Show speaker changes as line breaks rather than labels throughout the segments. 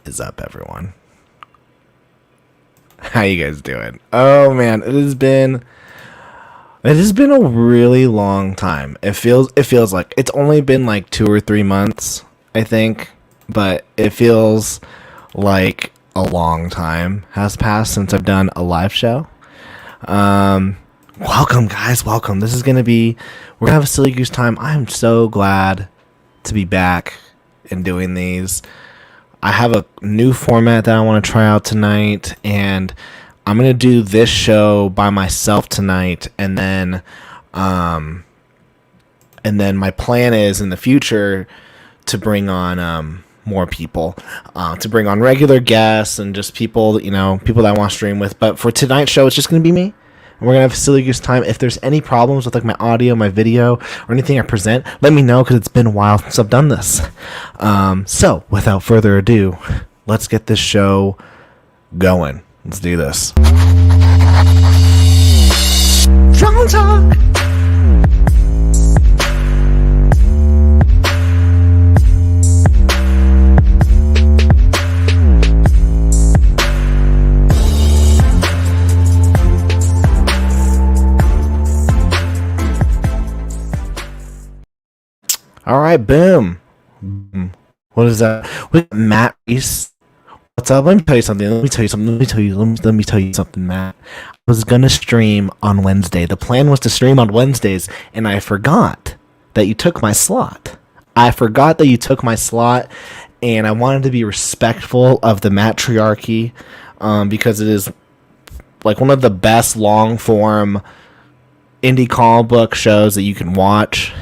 Is up, everyone? How you guys doing? Oh man, it has been a really long time. It feels like it's only been like 2 or 3 months, I think, but it feels like a long time has passed since I've done a live show. Welcome guys, welcome. We're gonna have a silly goose time. I'm so glad to be back and doing these. I have a new format that I want to try out tonight, and I'm gonna do this show by myself tonight, and then my plan is in the future to bring on more people, to bring on regular guests and just people, people that I want to stream with. But for tonight's show, it's just gonna be me. And we're gonna have a silly goose time. If there's any problems with like my audio, my video, or anything I present, let me know, because it's been a while since I've done this. So without further ado, let's get this show going. Let's do this. Drunk talk. All right, boom. What is that? We got Matt Reese. What's up? Let me tell you something. Let me tell you something, Matt. I was gonna stream on Wednesday. The plan was to stream on Wednesdays, and I forgot that you took my slot. And I wanted to be respectful of the matriarchy, because it is like one of the best long form indie comic book shows that you can watch.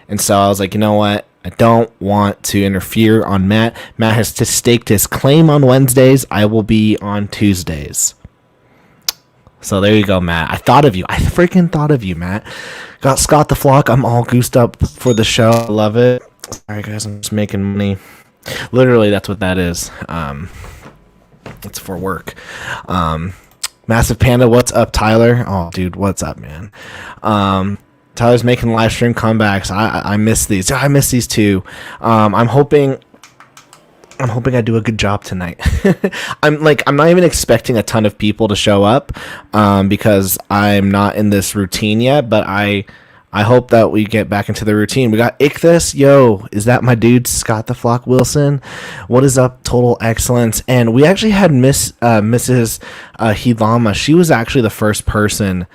And so I was like, you know what? I don't want to interfere on Matt. Matt has staked his claim on Wednesdays. I will be on Tuesdays. So there you go, Matt. I thought of you. I freaking thought of you, Matt. Got Scott the Flock. I'm all goosed up for the show. I love it. Sorry, guys. I'm just making money. Literally, that's what that is. It's for work. Massive Panda. What's up, Tyler? Oh, dude. What's up, man? Tyler's making live stream comebacks. I miss these. I miss these too. I'm hoping I do a good job tonight. I'm not even expecting a ton of people to show up, because I'm not in this routine yet, but I hope that we get back into the routine. We got Ichthus. Yo, is that my dude, Scott the Flock Wilson? What is up, Total Excellence? And we actually had Mrs. Hidlama. She was actually the first person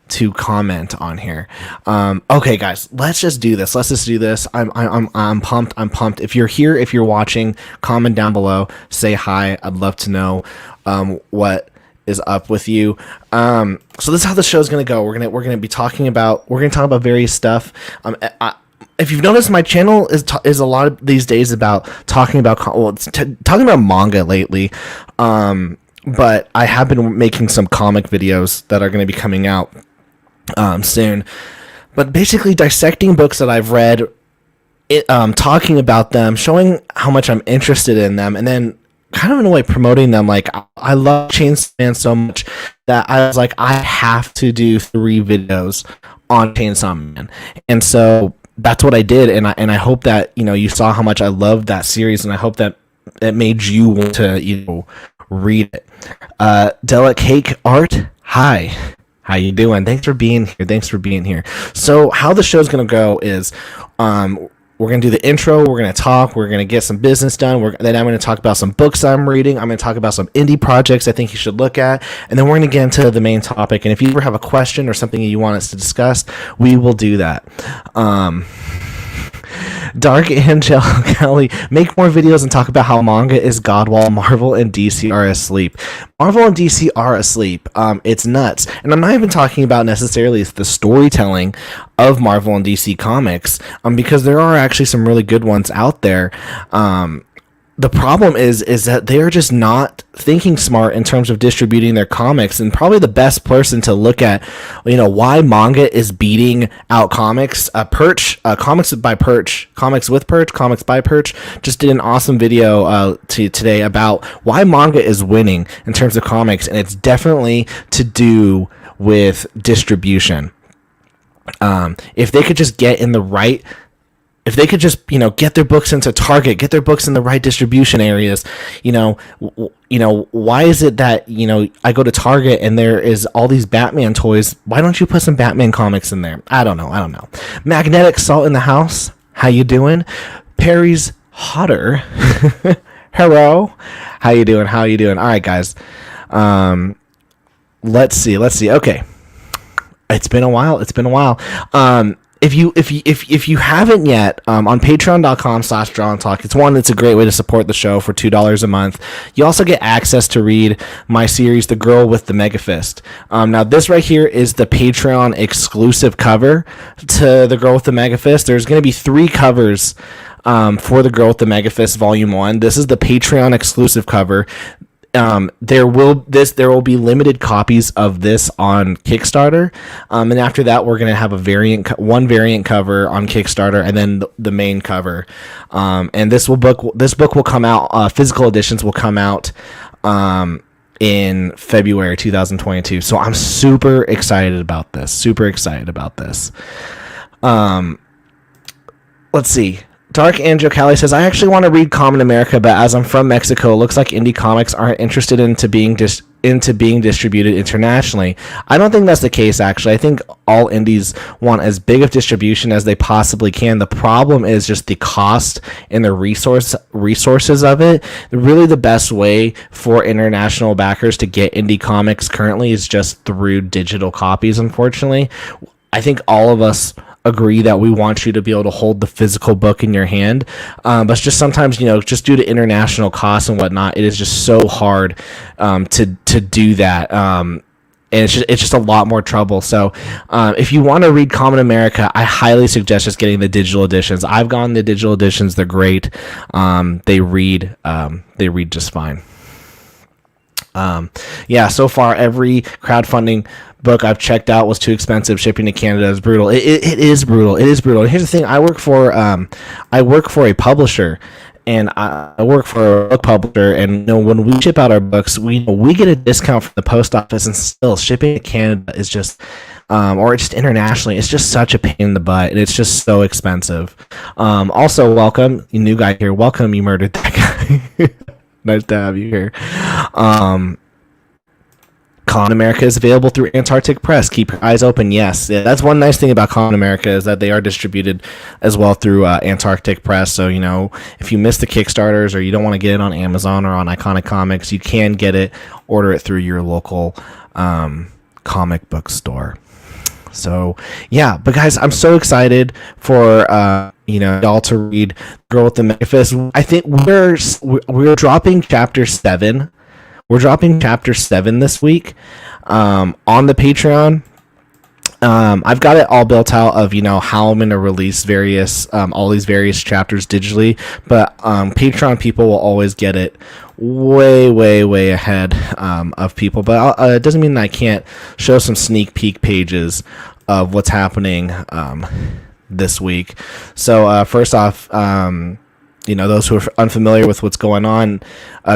to comment on here. Okay, guys, let's just do this. I'm pumped. If you're here, if you're watching, comment down below, say hi. I'd love to know what is up with you. So this is how the show's gonna go. We're gonna talk about various stuff. If you've noticed, my channel is a lot of these days about talking about manga lately. But I have been making some comic videos that are going to be coming out soon, but basically dissecting books that I've read, talking about them, showing how much I'm interested in them, and then kind of in a way promoting them. Like, I love Chainsaw Man so much that I was like, I have to do 3 videos on Chainsaw Man, and so that's what I did. And I hope that you saw how much I loved that series, and I hope that it made you want to read it. Delic Cake Art, hi. How you doing? Thanks for being here. So how the show's going to go is we're going to do the intro, we're going to talk, we're going to get some business done, then I'm going to talk about some books I'm reading, I'm going to talk about some indie projects I think you should look at, and then we're going to get into the main topic. And if you ever have a question or something you want us to discuss, we will do that. Dark Angel Kelly, make more videos and talk about how manga is God while Marvel and DC are asleep. Marvel and DC are asleep. It's nuts. And I'm not even talking about necessarily the storytelling of Marvel and DC comics, because there are actually some really good ones out there. The problem is that they are just not thinking smart in terms of distributing their comics. And probably the best person to look at, why manga is beating out comics. Comics by Perch, Comics by Perch just did an awesome video today about why manga is winning in terms of comics, and it's definitely to do with distribution. If they could just get in the right if they could just, get their books into Target, get their books in the right distribution areas, why is it that, I go to Target and there is all these Batman toys? Why don't you put some Batman comics in there? I don't know. Magnetic Salt in the house. How you doing? Perry's Hotter. Hello. How you doing? All right, guys. Let's see. Okay. It's been a while. If you haven't yet, on patreon.com/drawandtalk, it's a great way to support the show for $2 a month. You also get access to read my series, The Girl with the Mega Fist. Now this right here is the Patreon exclusive cover to The Girl with the Mega Fist. There's going to be 3 covers for The Girl with the Mega Fist Volume 1. This is the Patreon exclusive cover. There will be limited copies of this on Kickstarter, and after that we're gonna have one variant cover on Kickstarter, and then the main cover. And this book will come out. Physical editions will come out in February 2022. So I'm super excited about this. Let's see. Dark Angel Callie says, I actually want to read Common America, but as I'm from Mexico, it looks like indie comics aren't interested into being distributed internationally. I don't think that's the case, actually. I think all indies want as big of distribution as they possibly can. The problem is just the cost and the resources of it. Really, the best way for international backers to get indie comics currently is just through digital copies, unfortunately. I think all of us agree that we want you to be able to hold the physical book in your hand, but it's just sometimes, just due to international costs and whatnot, it is just so hard to do that, and it's just a lot more trouble. So if you want to read Common America, I highly suggest just getting the digital editions. I've gotten the digital editions; they're great. They read just fine. So far every crowdfunding book I've checked out was too expensive. Shipping to Canada is brutal. It is brutal. And here's the thing: I work for a publisher, and I work for a book publisher. And when we ship out our books, we get a discount from the post office, and still shipping to Canada is just, or just internationally, it's just such a pain in the butt, and it's just so expensive. Also, welcome, you new guy here. Welcome, you murdered that guy. Nice to have you here. Common America is available through Antarctic Press. Keep your eyes open. Yes, that's one nice thing about Common America, is that they are distributed as well through Antarctic Press. So, if you miss the Kickstarters or you don't want to get it on Amazon or on Iconic Comics, you can get it, order it through your local comic book store. So, yeah, but guys, I'm so excited for y'all to read Girl with the Mega Fist. I think we're dropping chapter 7. We're dropping chapter 7 this week on the Patreon. I've got it all built out of how I'm going to release all these various chapters digitally, but Patreon people will always get it way ahead of people. But it doesn't mean that I can't show some sneak peek pages of what's happening this week. So first off, those who are unfamiliar with what's going on,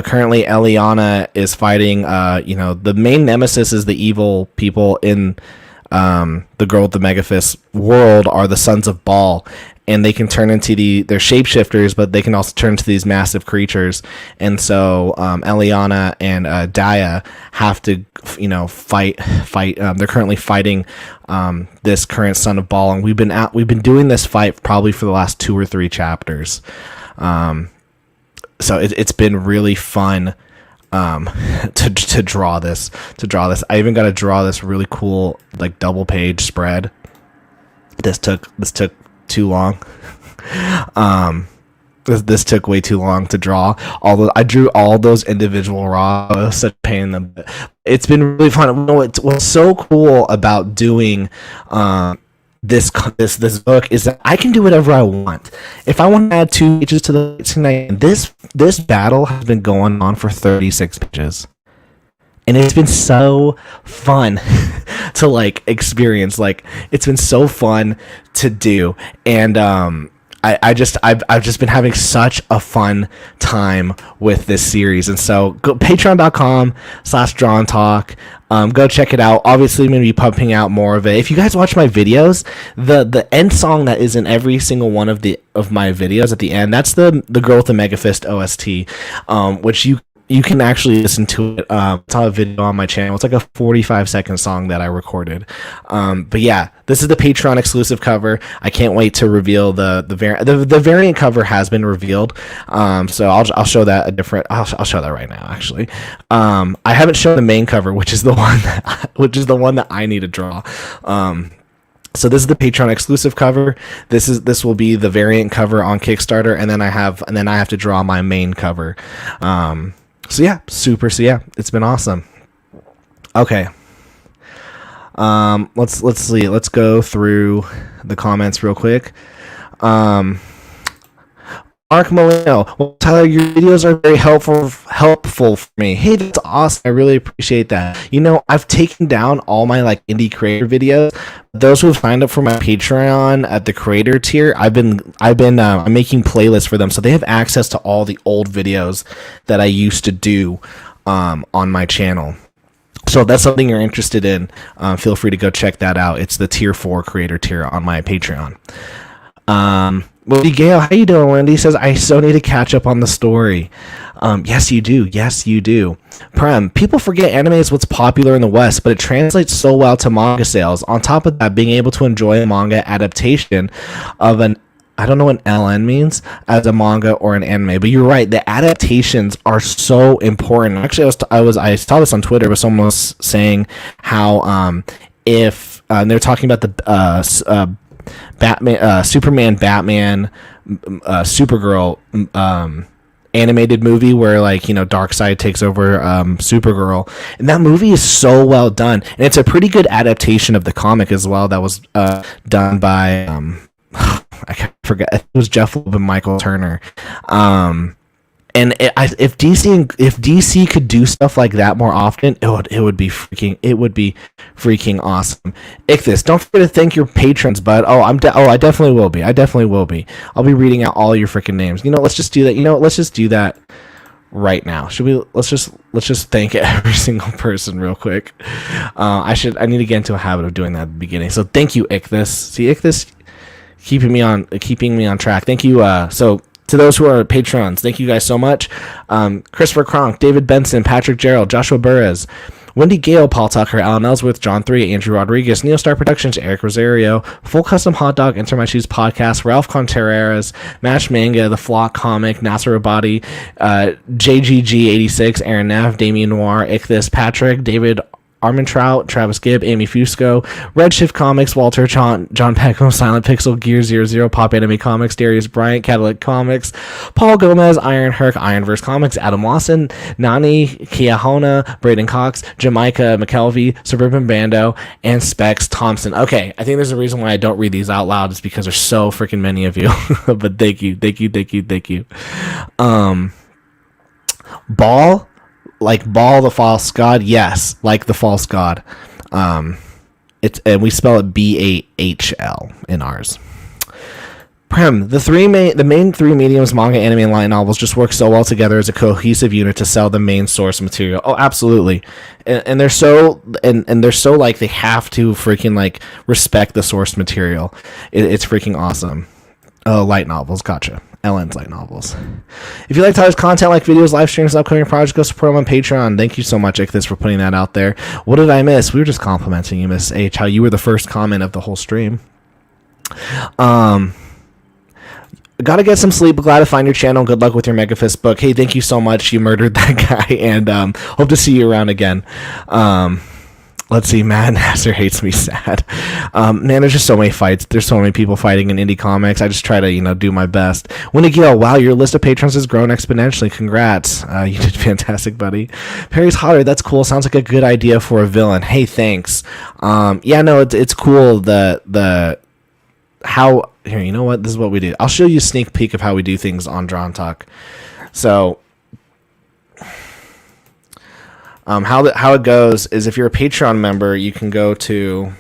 currently Eliana is fighting, the main nemesis is the evil people in the Girl with the Mega Fist world are the Sons of Baal, and they can turn into they're shapeshifters, but they can also turn into these massive creatures. And so Eliana and Daya have to fight. They're currently fighting this current Son of Baal, and we've been doing this fight probably for the last 2 or 3 chapters. So it's been really fun to draw this. I even got to draw this really cool double page spread. This took too long. This took way too long to draw. Although I drew all those individual raw, it was such a pain in the butt. It's been really fun. What's so cool about doing this book is that I can do whatever I want. If I want to add 2 pages to the tonight, this battle has been going on for 36 pages, and it's been so fun to experience. It's been so fun to do, and I've just been having such a fun time with this series, and so go patreon.com/Drawn Talk. Go check it out. Obviously, I'm going to be pumping out more of it. If you guys watch my videos, the end song that is in every single one of my videos at the end, that's the Girl with the Mega Fist OST, which you can actually listen to it. It's on a video on my channel. It's like a 45-second song that I recorded. But yeah, this is the Patreon exclusive cover. I can't wait to reveal the variant cover has been revealed. So I'll show that I'll show that right now. Actually, I haven't shown the main cover, which is the one that I need to draw. So this is the Patreon exclusive cover. This will be the variant cover on Kickstarter, and then I have to draw my main cover. So yeah, it's been awesome. Okay. Let's see. Let's go through the comments real quick. Mark Molino, well, Tyler, your videos are very helpful for me. Hey, that's awesome. I really appreciate that. You know, I've taken down all my like indie creator videos. Those who have signed up for my Patreon at the creator tier, I'm making playlists for them, so they have access to all the old videos that I used to do on my channel. So if that's something you're interested in, feel free to go check that out. It's the tier 4 creator tier on my Patreon. Wendy Gale, how you doing? Wendy says, I so need to catch up on the story. Yes, you do. Yes, you do. Prem, people forget anime is what's popular in the West, but it translates so well to manga sales. On top of that, being able to enjoy a manga adaptation of I don't know what LN means as a manga or an anime, but you're right. The adaptations are so important. Actually, I saw this on Twitter, but someone was saying how if they're talking about the Batman, Superman, Batman, Supergirl animated movie where, like, you know, Darkseid takes over Supergirl, and that movie is so well done, and it's a pretty good adaptation of the comic as well that was done by I forget, it was Jeff Loeb and Michael Turner. And if DC could do stuff like that more often, it would be freaking awesome. Ichthus, don't forget to thank your patrons, bud. I definitely will be. I'll be reading out all your freaking names. You know, let's just do that. Let's just do that right now. Let's just thank every single person real quick. I need to get into a habit of doing that at the beginning. So thank you, Ichthus. See, Ichthus keeping me on track. Thank you. So to those who are patrons, thank you guys so much. Christopher Kronk, David Benson, Patrick Gerald, Joshua Burres, Wendy Gale, Paul Tucker, Alan Ellsworth, John 3, Andrew Rodriguez, Neostar Productions, Eric Rosario, Full Custom Hot Dog, Enter My Shoes Podcast, Ralph Contreras, Mash Manga, The Flock Comic, Nasser Abadi, JGG86, Aaron Neff, Damien Noir, Ichthus, Patrick, David Armin Trout, Travis Gibb, Amy Fusco, Redshift Comics, Walter John Peckham, Silent Pixel, Gear 00, Pop Anime Comics, Darius Bryant, Cadillac Comics, Paul Gomez, Iron Herc, Ironverse Comics, Adam Lawson, Nani Kiahona, Braden Cox, Jamaica McKelvey, Suburban Bando, and Specs Thompson. Okay, I think there's a reason why I don't read these out loud. It's because there's so freaking many of you. But thank you. Ball the false god, yes, like the false god. It's, and we spell it BAHL in ours. Prem, the main three mediums, manga, anime, and light novels, just work so well together as a cohesive unit to sell the main source material. Oh, absolutely. And they're so they're so like they have to freaking like respect the source material. It's freaking awesome. Oh, light novels, gotcha. LN's light novels. If you like Tyler's content, like videos, live streams, upcoming projects, go support him on Patreon. Thank you so much, Ichthus, for putting that out there. What did I miss? We were just complimenting you, Miss H, how you were the first comment of the whole stream. Gotta get some sleep. Glad to find your channel. Good luck with your Megafist book. Hey, thank you so much. You murdered that guy, and hope to see you around again. Let's see, Matt Nasser hates me sad. Man, there's just so many fights. There's so many people fighting in indie comics. I just try to, do my best. Winnie Gill, wow, your list of patrons has grown exponentially. Congrats. You did fantastic, buddy. Perry's Hotter, that's cool. Sounds like a good idea for a villain. Hey, thanks. Yeah, no, it's cool. How, here, you know what? This is what we do. I'll show you a sneak peek of how we do things on Drawn Talk. So, how it goes is if you're a Patreon member, you can go to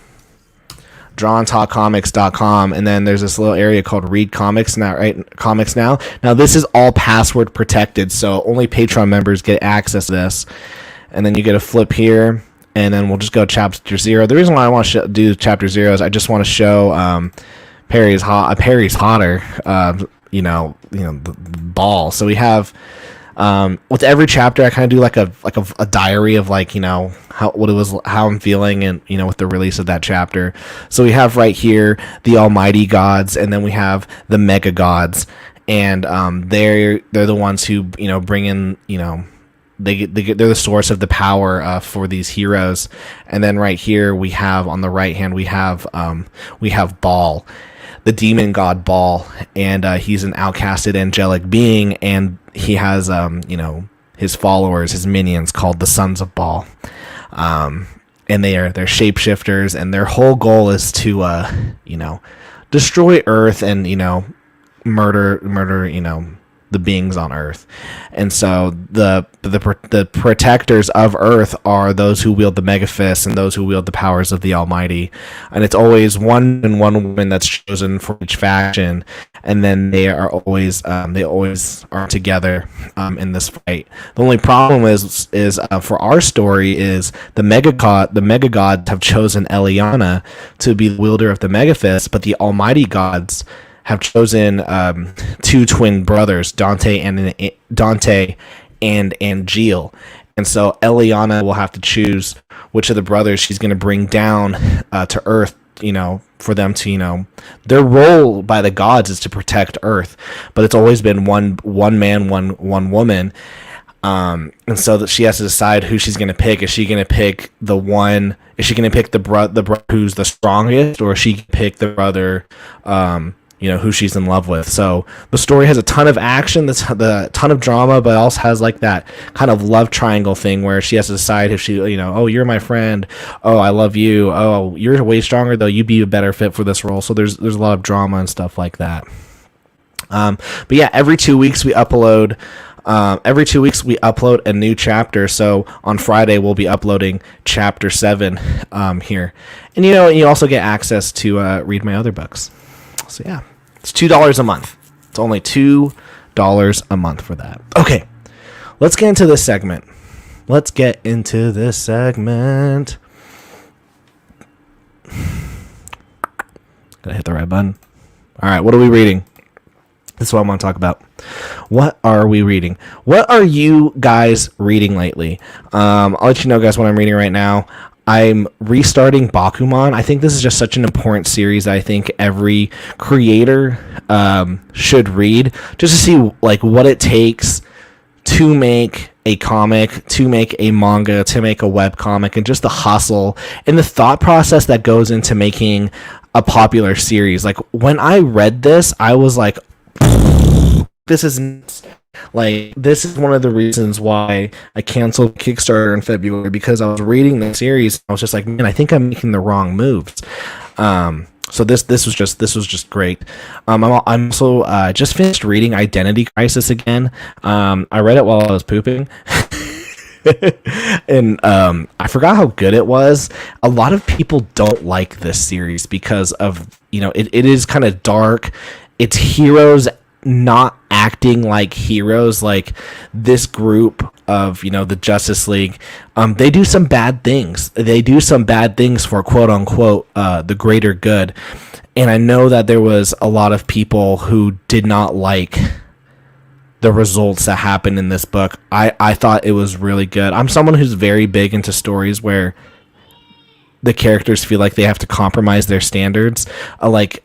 DrawnTalkComics.com, and then there's this little area called Read Comics now, right? Comics Now. Now this is all password protected, so only Patreon members get access to this. And then you get a flip here, and then we'll just go chapter 0. The reason why I want to do chapter 0 is I just want to show Perry's hotter, the ball. So we have with every chapter, I kind of do like a diary of how I'm feeling, and with the release of that chapter. So we have right here the Almighty Gods, and then we have the Mega Gods, and they're the ones who bring in they're the source of the power for these heroes. And then right here we have on the right hand we have Baal, the demon god Baal, and he's an outcasted angelic being, and he has his followers, his minions, called the Sons of Baal, and they're shapeshifters, and their whole goal is to destroy Earth and murder the beings on Earth. And so the protectors of Earth are those who wield the mega fists and those who wield the powers of the Almighty. And it's always one woman that's chosen for each faction, and then they always are together in this fight. The only problem is for our story is the mega gods have chosen Eliana to be the wielder of the mega fist, but the Almighty Gods have chosen two twin brothers, Dante and Angel. And so Eliana will have to choose which of the brothers she's going to bring down to Earth, for them to, their role by the gods is to protect Earth, but it's always been one man, one woman. And so that she has to decide who she's going to pick. Is she going to pick the brother who's the strongest, or is she pick the brother, who she's in love with? So the story has a ton of action, a ton of drama, but also has like that kind of love triangle thing where she has to decide if she, oh, you're my friend, oh, I love you, oh, you're way stronger though, you'd be a better fit for this role. So there's a lot of drama and stuff like that. But yeah, every 2 weeks we upload. A new chapter. So on Friday we'll be uploading chapter 7 here, and you also get access to read my other books. So yeah, it's $2 a month. It's only $2 a month for that. Okay, let's get into this segment. Gotta hit the right button. All right, what are we reading? This is what I want to talk about. What are we reading? What are you guys reading lately? I'll let you know, guys, what I'm reading right now. I'm restarting Bakuman. I think this is just such an important series that I think every creator should read, just to see what it takes to make a comic, to make a manga, to make a web comic, and just the hustle and the thought process that goes into making a popular series. Like, when I read this, I was like, this is one of the reasons why I canceled Kickstarter in February, because I was reading the series and I was just like, man, I think I'm making the wrong moves. So this was just great. I'm also just finished reading Identity Crisis again. I read it while I was pooping. And I forgot how good it was. A lot of people don't like this series because of, it is kind of dark. It's heroes not acting like heroes. Like, this group of the Justice League, they do some bad things. For quote unquote the greater good. And I know that there was a lot of people who did not like the results that happened in this book. I thought it was really good. I'm someone who's very big into stories where the characters feel like they have to compromise their standards. Like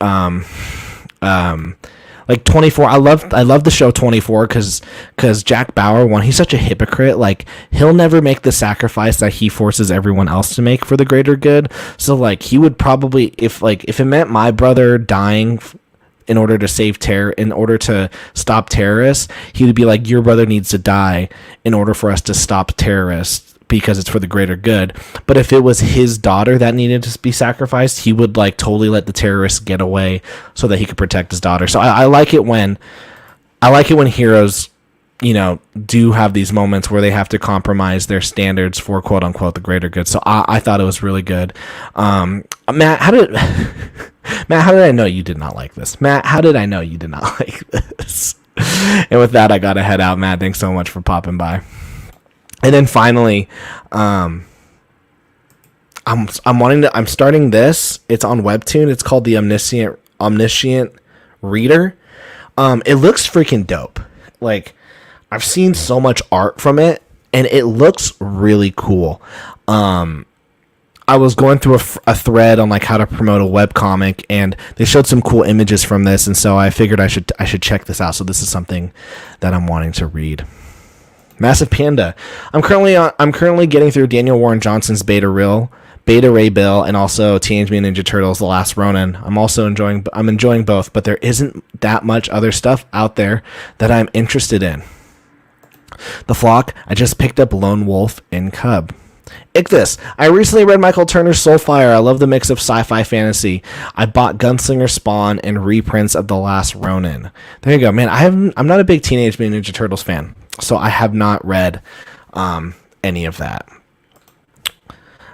24. I love the show 24 because Jack Bauer, he's such a hypocrite. Like, he'll never make the sacrifice that he forces everyone else to make for the greater good. So he would probably, if it meant my brother dying in order to stop terrorists, he would be like, your brother needs to die in order for us to stop terrorists, because it's for the greater good. But if it was his daughter that needed to be sacrificed, he would totally let the terrorists get away so that he could protect his daughter. So I like it when heroes do have these moments where they have to compromise their standards for quote unquote the greater good. So I thought it was really good. Matt, how did I know you did not like this? Matt, how did I know you did not like this? And with that, I gotta head out. Matt, thanks so much for popping by. And then finally, I'm starting this. It's on Webtoon. It's called the Omniscient Reader. It looks freaking dope. Like, I've seen so much art from it, and it looks really cool. I was going through a thread on like how to promote a webcomic, and they showed some cool images from this, and so I figured I should check this out. So this is something that I'm wanting to read. Massive Panda. I'm currently getting through Daniel Warren Johnson's Beta Ray Bill, and also Teenage Mutant Ninja Turtles: The Last Ronin. I'm enjoying both, but there isn't that much other stuff out there that I'm interested in. The Flock. I just picked up Lone Wolf and Cub. Ichthus. I recently read Michael Turner's Soulfire. I love the mix of sci-fi fantasy. I bought Gunslinger Spawn and reprints of The Last Ronin. There you go, man. I'm not a big Teenage Mutant Ninja Turtles fan, so I have not read any of that.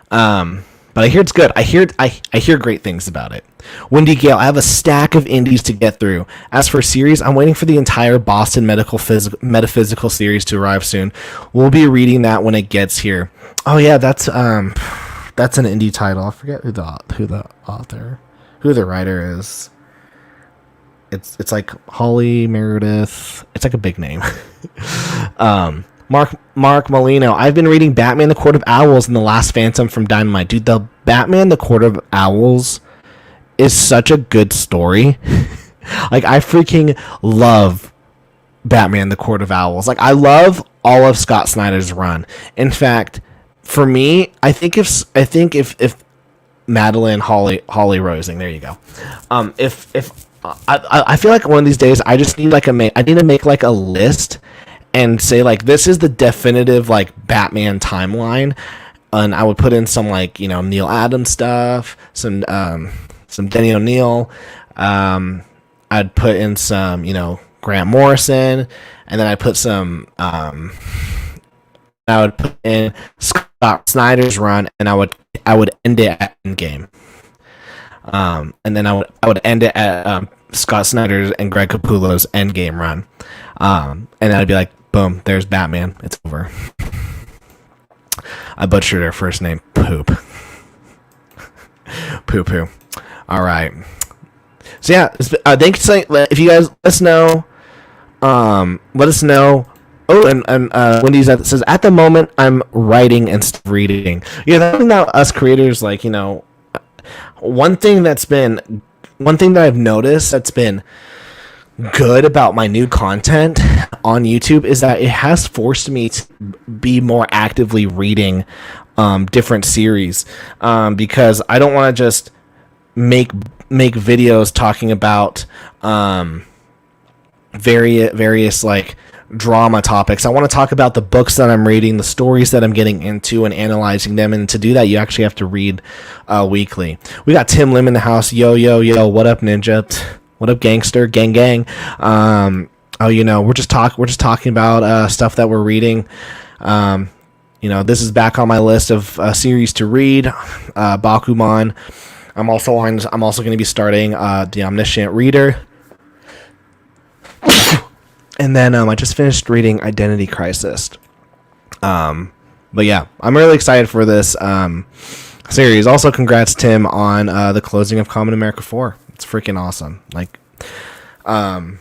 But I hear it's good. I hear great things about it. Wendy Gale, I have a stack of indies to get through. As for series, I'm waiting for the entire Boston Metaphysical series to arrive soon. We'll be reading that when it gets here. Oh yeah, that's an indie title. I forget who the writer is. It's like Holly Meredith. It's like a big name. Mark Molino. I've been reading Batman: The Court of Owls and The Last Phantom from Dynamite. Dude, the Batman: The Court of Owls is such a good story. Like, I freaking love Batman: The Court of Owls. Like, I love all of Scott Snyder's run. In fact, for me, I think if Madeline Holly Rosing, there you go. I feel like one of these days I just need I need to make like a list and say like this is the definitive like Batman timeline, and I would put in some like Neil Adams stuff, some Denny O'Neil. I'd put in some Grant Morrison, and then I put some I would put in Scott Snyder's run, and I would end it at Endgame. And then I would end it at Scott Snyder's and Greg Capullo's Endgame run. And then I'd be like, boom, there's Batman. It's over. I butchered her first name. Poop. Poo. All right. So yeah, thanks. If you guys let us know. Oh, and Wendy's says at the moment I'm writing and reading. Yeah, that's something that us creators one thing that I've noticed that's been good about my new content on YouTube is that it has forced me to be more actively reading different series, because I don't want to just make videos talking about various like drama topics. I want to talk about the books that I'm reading, the stories that I'm getting into, and analyzing them. And to do that, you actually have to read weekly. We got Tim Lim in the house. Yo, what up, Ninja? What up, gangster? Gang. We're just talking about stuff that we're reading. This is back on my list of series to read. Bakuman. I'm also going to be starting the Omniscient Reader. And then I just finished reading Identity Crisis. But yeah, I'm really excited for this series. Also, congrats, Tim, on the closing of Common America 4. It's freaking awesome. Like, I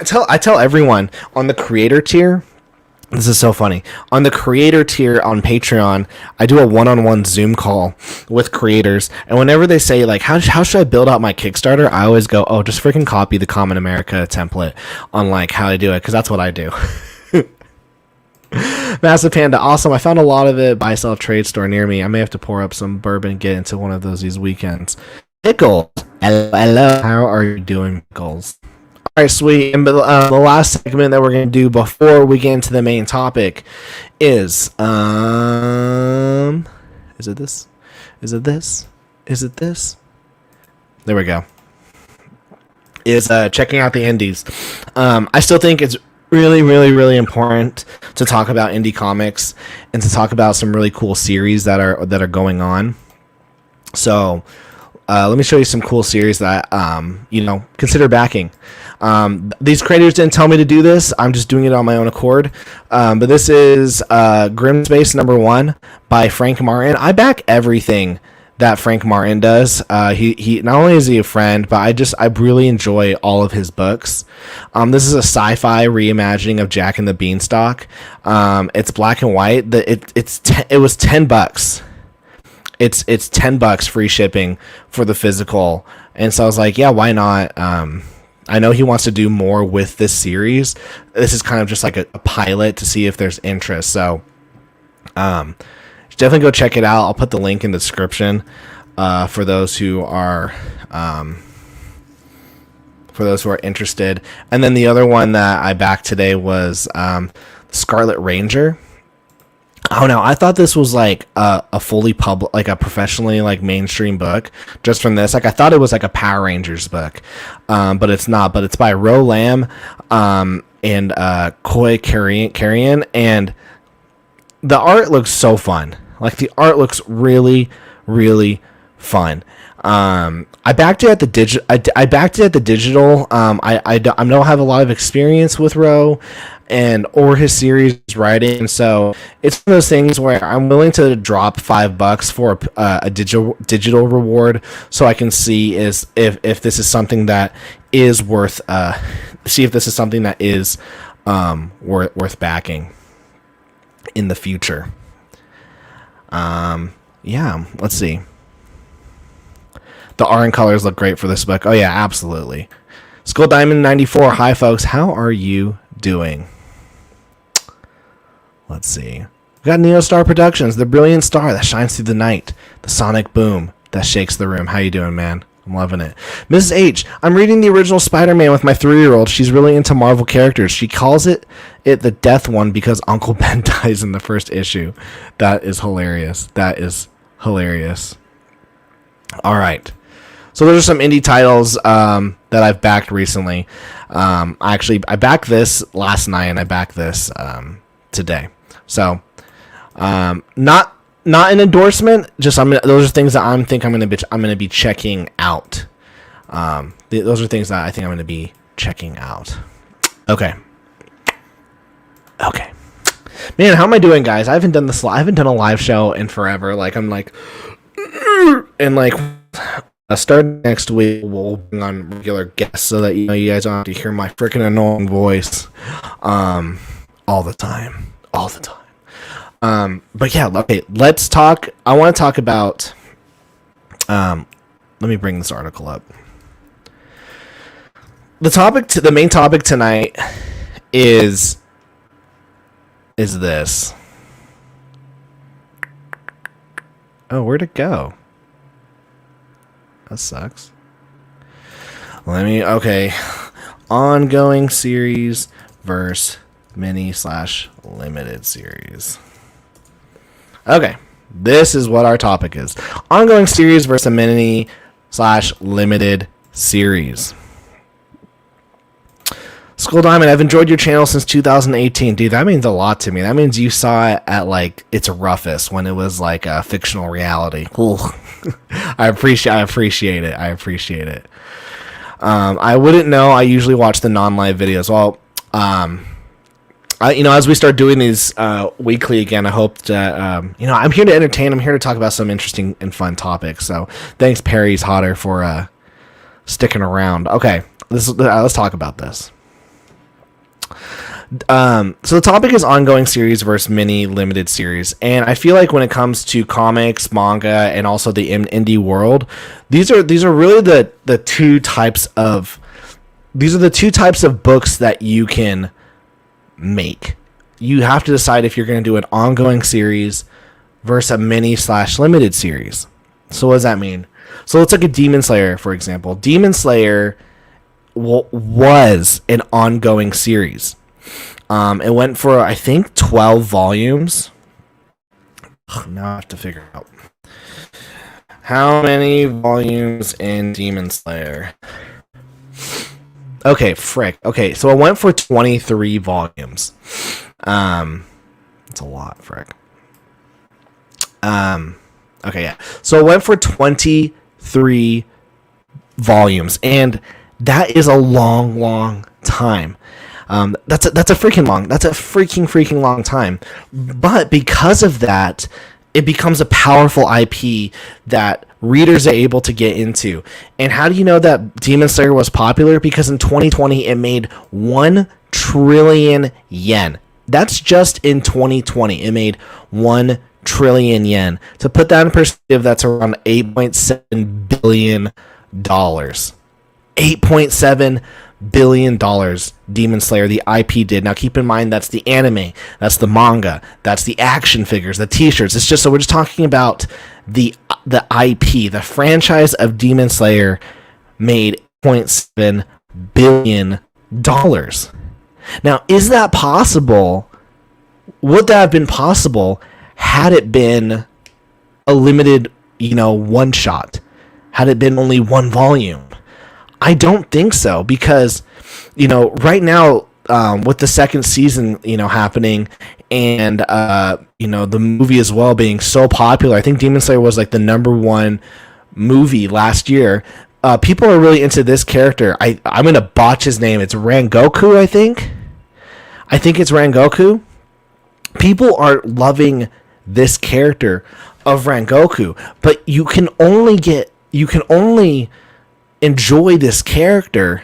tell everyone on the creator tier. This is so funny. On the creator tier on Patreon, I do a one-on-one Zoom call with creators, and whenever they say like, "How should I build out my Kickstarter?" I always go, "Oh, just freaking copy the Common America template on like how to do it," because that's what I do. Massive Panda, awesome. I found a lot of it buy self trade store near me. I may have to pour up some bourbon and get into one of these weekends. Pickles, hello. How are you doing, Pickles? All right, sweet. And the last segment that we're going to do before we get into the main topic is is it this? Is it this? Is it this? There we go. Is checking out the indies. I still think it's really, really, really important to talk about indie comics and to talk about some really cool series that are going on. So let me show you some cool series that consider backing. These creators didn't tell me to do this. I'm just doing it on my own accord. But this is Grim Space #1 by Frank Martin. I back everything that Frank Martin does. He not only is he a friend, but I really enjoy all of his books. This is a sci-fi reimagining of Jack and the Beanstalk. It's black and white. It was $10. It's $10 free shipping for the physical, and so I was like, yeah, why not? I know he wants to do more with this series. This is kind of just like a pilot to see if there's interest. So definitely go check it out. I'll put the link in the description for those who are interested. And then the other one that I backed today was Scarlet Ranger. Oh no, I thought this was like a fully public, like a professionally like mainstream book. Just from this, like I thought it was like a Power Rangers book, but it's not. But it's by Ro Lam and Koi Carrion, and the art looks so fun. Like the art looks really, really fun. I backed it at the digital. I backed it at the digital. I don't have a lot of experience with Ro or his series writing, so it's one of those things where I'm willing to drop $5 for a digital reward, so I can see if this is something that is worth worth backing in the future. Yeah, let's see. The art and colors look great for this book. Oh yeah, absolutely. Skull Diamond 94. Hi folks, how are you doing? Let's see. We got Neostar Productions, the brilliant star that shines through the night, the sonic boom that shakes the room. How you doing, man? I'm loving it. Mrs. H, I'm reading the original Spider-Man with my 3-year-old. She's really into Marvel characters. She calls it the death one because Uncle Ben dies in the first issue. That is hilarious. That is hilarious. All right. So those are some indie titles that I've backed recently. I backed this last night and I backed this today. So not an endorsement. Just those are things that I'm gonna be checking out. Those are things that I think I'm gonna be checking out. Okay. Man, how am I doing, guys? I haven't done a live show in forever. Like I'm like, and like. Starting next week, we'll bring on regular guests so that you guys don't have to hear my freaking annoying voice all the time. But yeah, okay, let's talk. I want to talk about. Let me bring this article up. The main topic tonight is this. Oh, where'd it go? That sucks. Okay. Ongoing series versus mini/limited series. Okay. This is what our topic is. Ongoing series versus a mini/limited series. Skull Diamond, I've enjoyed your channel since 2018. Dude, that means a lot to me. That means you saw it at like its roughest when it was like a fictional reality. Cool. I appreciate it. I wouldn't know. I usually watch the non-live videos. Well, as we start doing these weekly again, I hope that I'm here to entertain. I'm here to talk about some interesting and fun topics. So thanks, Perry's Hotter, for sticking around. Okay, let's talk about this. So the topic is ongoing series versus mini limited series, and I feel like when it comes to comics, manga, and also the indie world, these are really the two types of books that you can make. You have to decide if you're going to do an ongoing series versus a mini/limited series. So what does that mean? So let's look at Demon Slayer, for example. Demon Slayer was an ongoing series. It went for, I think, 12 volumes. Now I have to figure out how many volumes in Demon Slayer. Okay, frick. Okay, so I went for 23 volumes. It's a lot, frick. Okay, yeah. So I went for 23 volumes, and that is a long time. That's a freaking long time. But because of that, it becomes a powerful IP that readers are able to get into. And how do you know that Demon Slayer was popular? Because in 2020 it made 1 trillion yen. That's just in 2020. It made 1 trillion yen. To put that in perspective, that's around $8.7 billion. $8.7 billion Demon Slayer, the IP, did. Now keep in mind that's the anime, that's the manga, that's the action figures, the t-shirts. It's just, so we're just talking about the IP, the franchise of Demon Slayer made $0.7 billion. Now, is that possible? Would that have been possible had it been a limited, one shot? Had it been only 1 volume? I don't think so, because, right now, with the second season, happening, and, the movie as well being so popular, I think Demon Slayer was like the #1 movie last year. People are really into this character. I'm going to botch his name. It's Rangoku, I think. I think it's Rangoku. People are loving this character of Rangoku, but you can only enjoy this character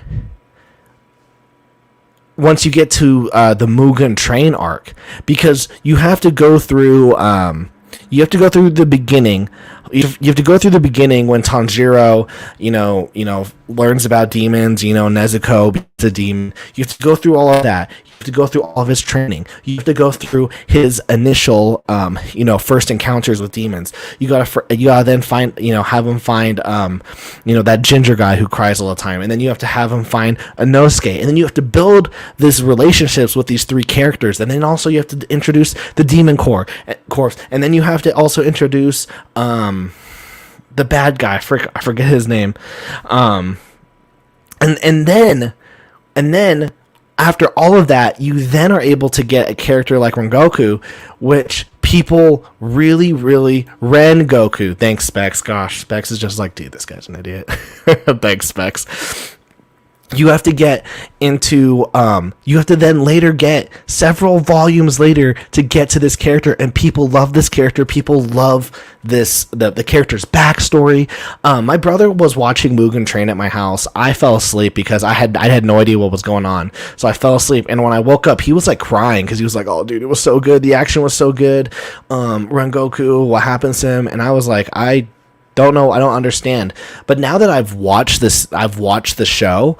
once you get to the Mugen Train arc, because you have to go through the beginning. You have to go through the beginning when Tanjiro, learns about demons. Nezuko beats a demon. You have to go through all of that. You have to go through all of his training. You have to go through his initial, first encounters with demons. You gotta then find, have him find, that ginger guy who cries all the time, and then you have to have him find Inosuke, and then you have to build these relationships with these 3 characters, and then also you have to introduce the Demon Corps, and then you have to also introduce, the bad guy. I forget his name. And then after all of that, you then are able to get a character like Rengoku, which people really, really Rengoku. Thanks, Specs. Gosh, Specs is just like, dude, this guy's an idiot. Thanks, Specs. You have to get into, you have to then later get several volumes later to get to this character, and people love this character. People love this, the character's backstory. My brother was watching Mugen Train at my house. I fell asleep because I had no idea what was going on. So I fell asleep, and when I woke up, he was like crying because he was like, "Oh, dude, it was so good. The action was so good. Rengoku, what happens to him?" And I was like, I don't know. I don't understand. But now that I've watched the show,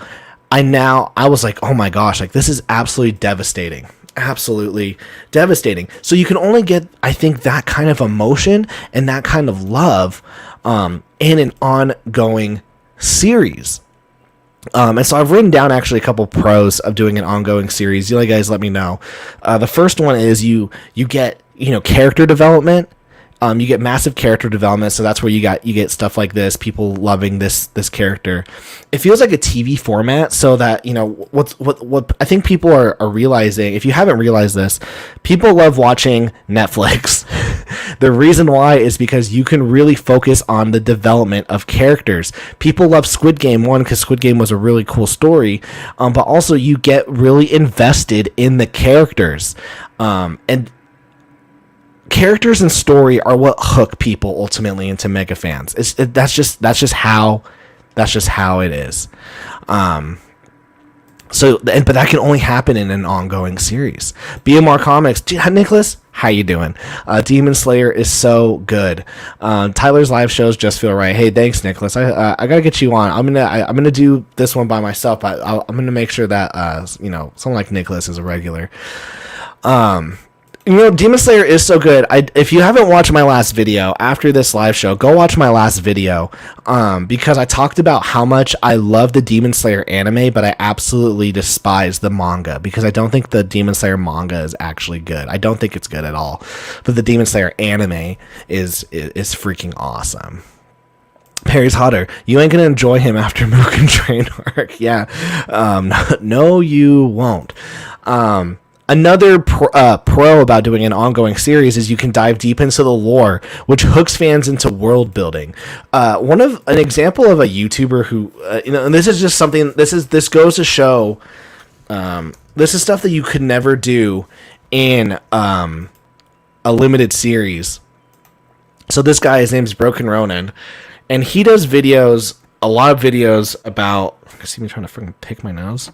I was like, oh my gosh, like this is absolutely devastating. Absolutely devastating. So you can only get, I think, that kind of emotion and that kind of love in an ongoing series. And so I've written down actually a couple pros of doing an ongoing series. You guys let me know. The first one is you get, character development. You get massive character development, so that's where you get stuff like this, people loving this character. It feels like a TV format, so that what I think people are realizing. If you haven't realized this, people love watching Netflix. The reason why is because you can really focus on the development of characters. People love Squid Game, one, because Squid Game was a really cool story, but also you get really invested in the characters, and characters and story are what hook people ultimately into mega fans. That's just how it is. But that can only happen in an ongoing series. BMR Comics, Nicholas, how you doing? Demon Slayer is so good. Tyler's live shows just feel right. Hey, thanks, Nicholas. I gotta get you on. I'm gonna do this one by myself, but I'm gonna make sure that someone like Nicholas is a regular. Demon Slayer is so good. If you haven't watched my last video after this live show, go watch my last video, because I talked about how much I love the Demon Slayer anime, but I absolutely despise the manga, because I don't think the Demon Slayer manga is actually good. I don't think it's good at all. But the Demon Slayer anime is freaking awesome. Perry's hotter. You ain't gonna enjoy him after Mugen Train arc. Yeah. No, you won't. Another pro about doing an ongoing series is you can dive deep into the lore, which hooks fans into world building. An example of a YouTuber who, and this is just something. This goes to show. This is stuff that you could never do in a limited series. So this guy, his name's Broken Ronin, and he does videos, a lot of videos about. See me trying to freaking pick my nose.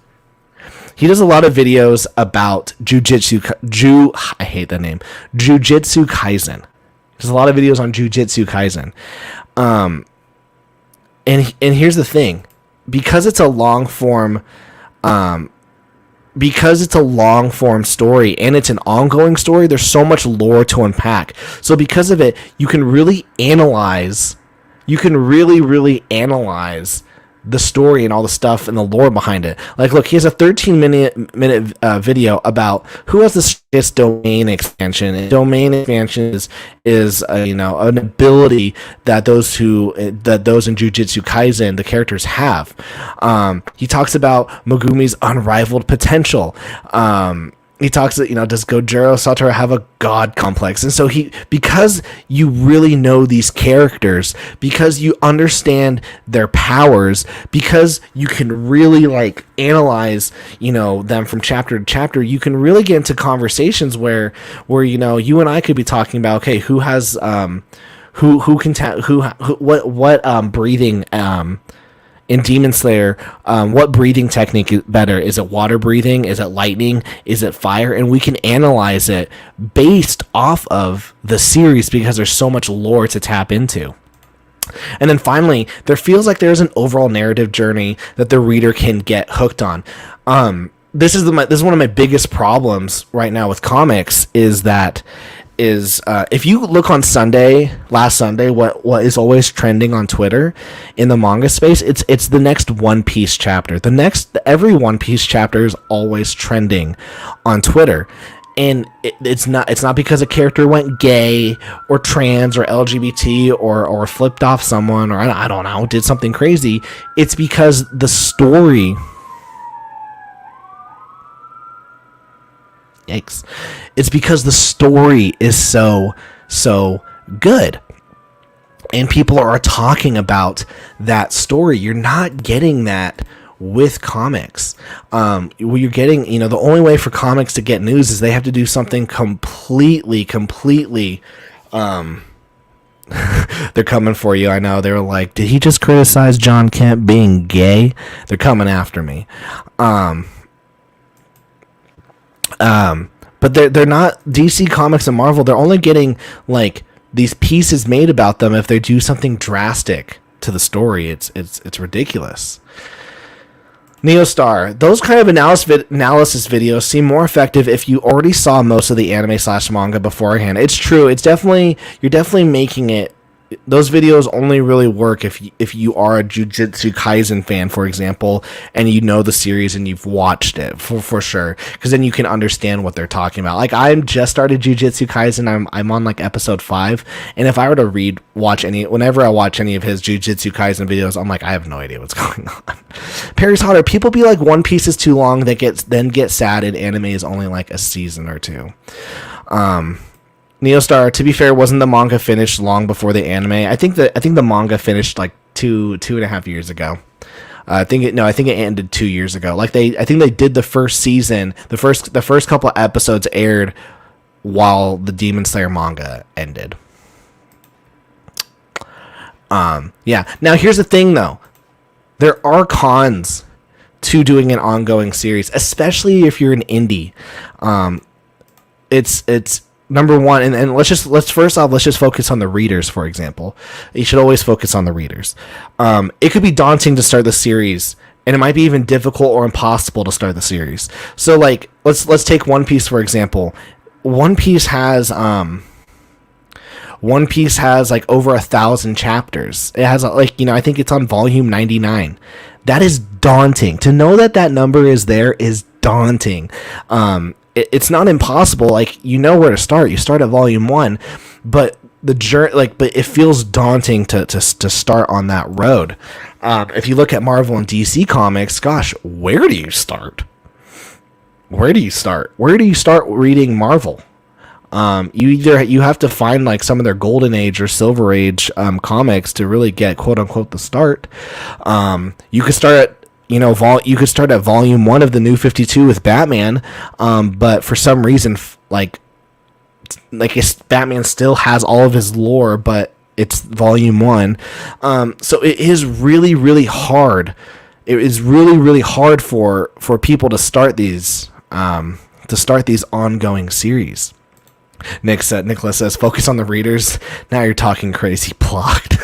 He does a lot of videos about I hate that name. Jujutsu Kaisen. There's a lot of videos on Jujutsu Kaisen. And here's the thing. Because it's a long form story and it's an ongoing story, there's so much lore to unpack. So because of it, you can really analyze the story and all the stuff and the lore behind it. Like, look, he has a 13-minute video about who has the strongest domain expansion. And domain expansion is an ability that those in Jujutsu Kaisen, the characters, have. He talks about Megumi's unrivaled potential. He talks that, does Gojiro Satoru have a god complex? And so because you really know these characters, because you understand their powers, because you can really analyze, them from chapter to chapter, you can really get into conversations where you and I could be talking about, okay, who has what breathing in Demon Slayer, what breathing technique is better? Is it water breathing? Is it lightning? Is it fire? And we can analyze it based off of the series because there's so much lore to tap into. And then finally, there feels like there's an overall narrative journey that the reader can get hooked on. This is one of my biggest problems right now with comics is if you look on last Sunday, what is always trending on Twitter in the manga space, it's the next One Piece chapter. Every One Piece chapter is always trending on Twitter. And it's not because a character went gay or trans or LGBT or flipped off someone or I don't know, did something crazy. It's because the story. Yikes. It's because the story is so good. And people are talking about that story. You're not getting that with comics. You're getting, the only way for comics to get news is they have to do something completely they're coming for you. I know. They were like, did he just criticize John Kent being gay? They're coming after me. But they're not DC Comics and Marvel. They're only getting these pieces made about them if they do something drastic to the story. It's ridiculous. Neostar, those kind of analysis videos seem more effective if you already saw most of the anime/manga beforehand. It's true. You're definitely making it. Those videos only really work if you are a Jujutsu Kaisen fan, for example, and you know the series and you've watched it for sure, because then you can understand what they're talking about. I'm just started Jujutsu Kaisen. I'm on episode 5, and if I were to whenever I watch any of his Jujutsu Kaisen videos, I'm like, I have no idea what's going on. Perry's hotter. People be like, One Piece is too long. Then get sad, and anime is only a season or two. Neostar, to be fair, wasn't the manga finished long before the anime? I think the manga finished 2.5 years ago. I think it ended 2 years ago. I think they did the first season. The first couple of episodes aired while the Demon Slayer manga ended. Yeah. Now here's the thing though. There are cons to doing an ongoing series, especially if you're an indie. It's number one, and let's just focus on the readers, for example. You should always focus on the readers. It could be daunting to start the series, and it might be even difficult or impossible to start the series. So let's take One Piece, for example. One Piece has over 1,000 chapters. It has I think it's on volume 99. That is daunting. To know that number is there is daunting. It's not impossible. You know where to start. You start at volume 1, but the journey, like, but it feels daunting to start on that road. If you look at Marvel and DC comics, gosh, where do you start? Where do you start reading Marvel? You have to find like some of their Golden Age or Silver Age comics to really get quote unquote the start. You could start at you could start at volume 1 of the New 52 with Batman, but for some reason like Batman still has all of his lore, but it's volume 1. So it is really, really hard. It is really, really hard for people to start these ongoing series. Nicholas says, focus on the readers. Now you're talking crazy. Blocked.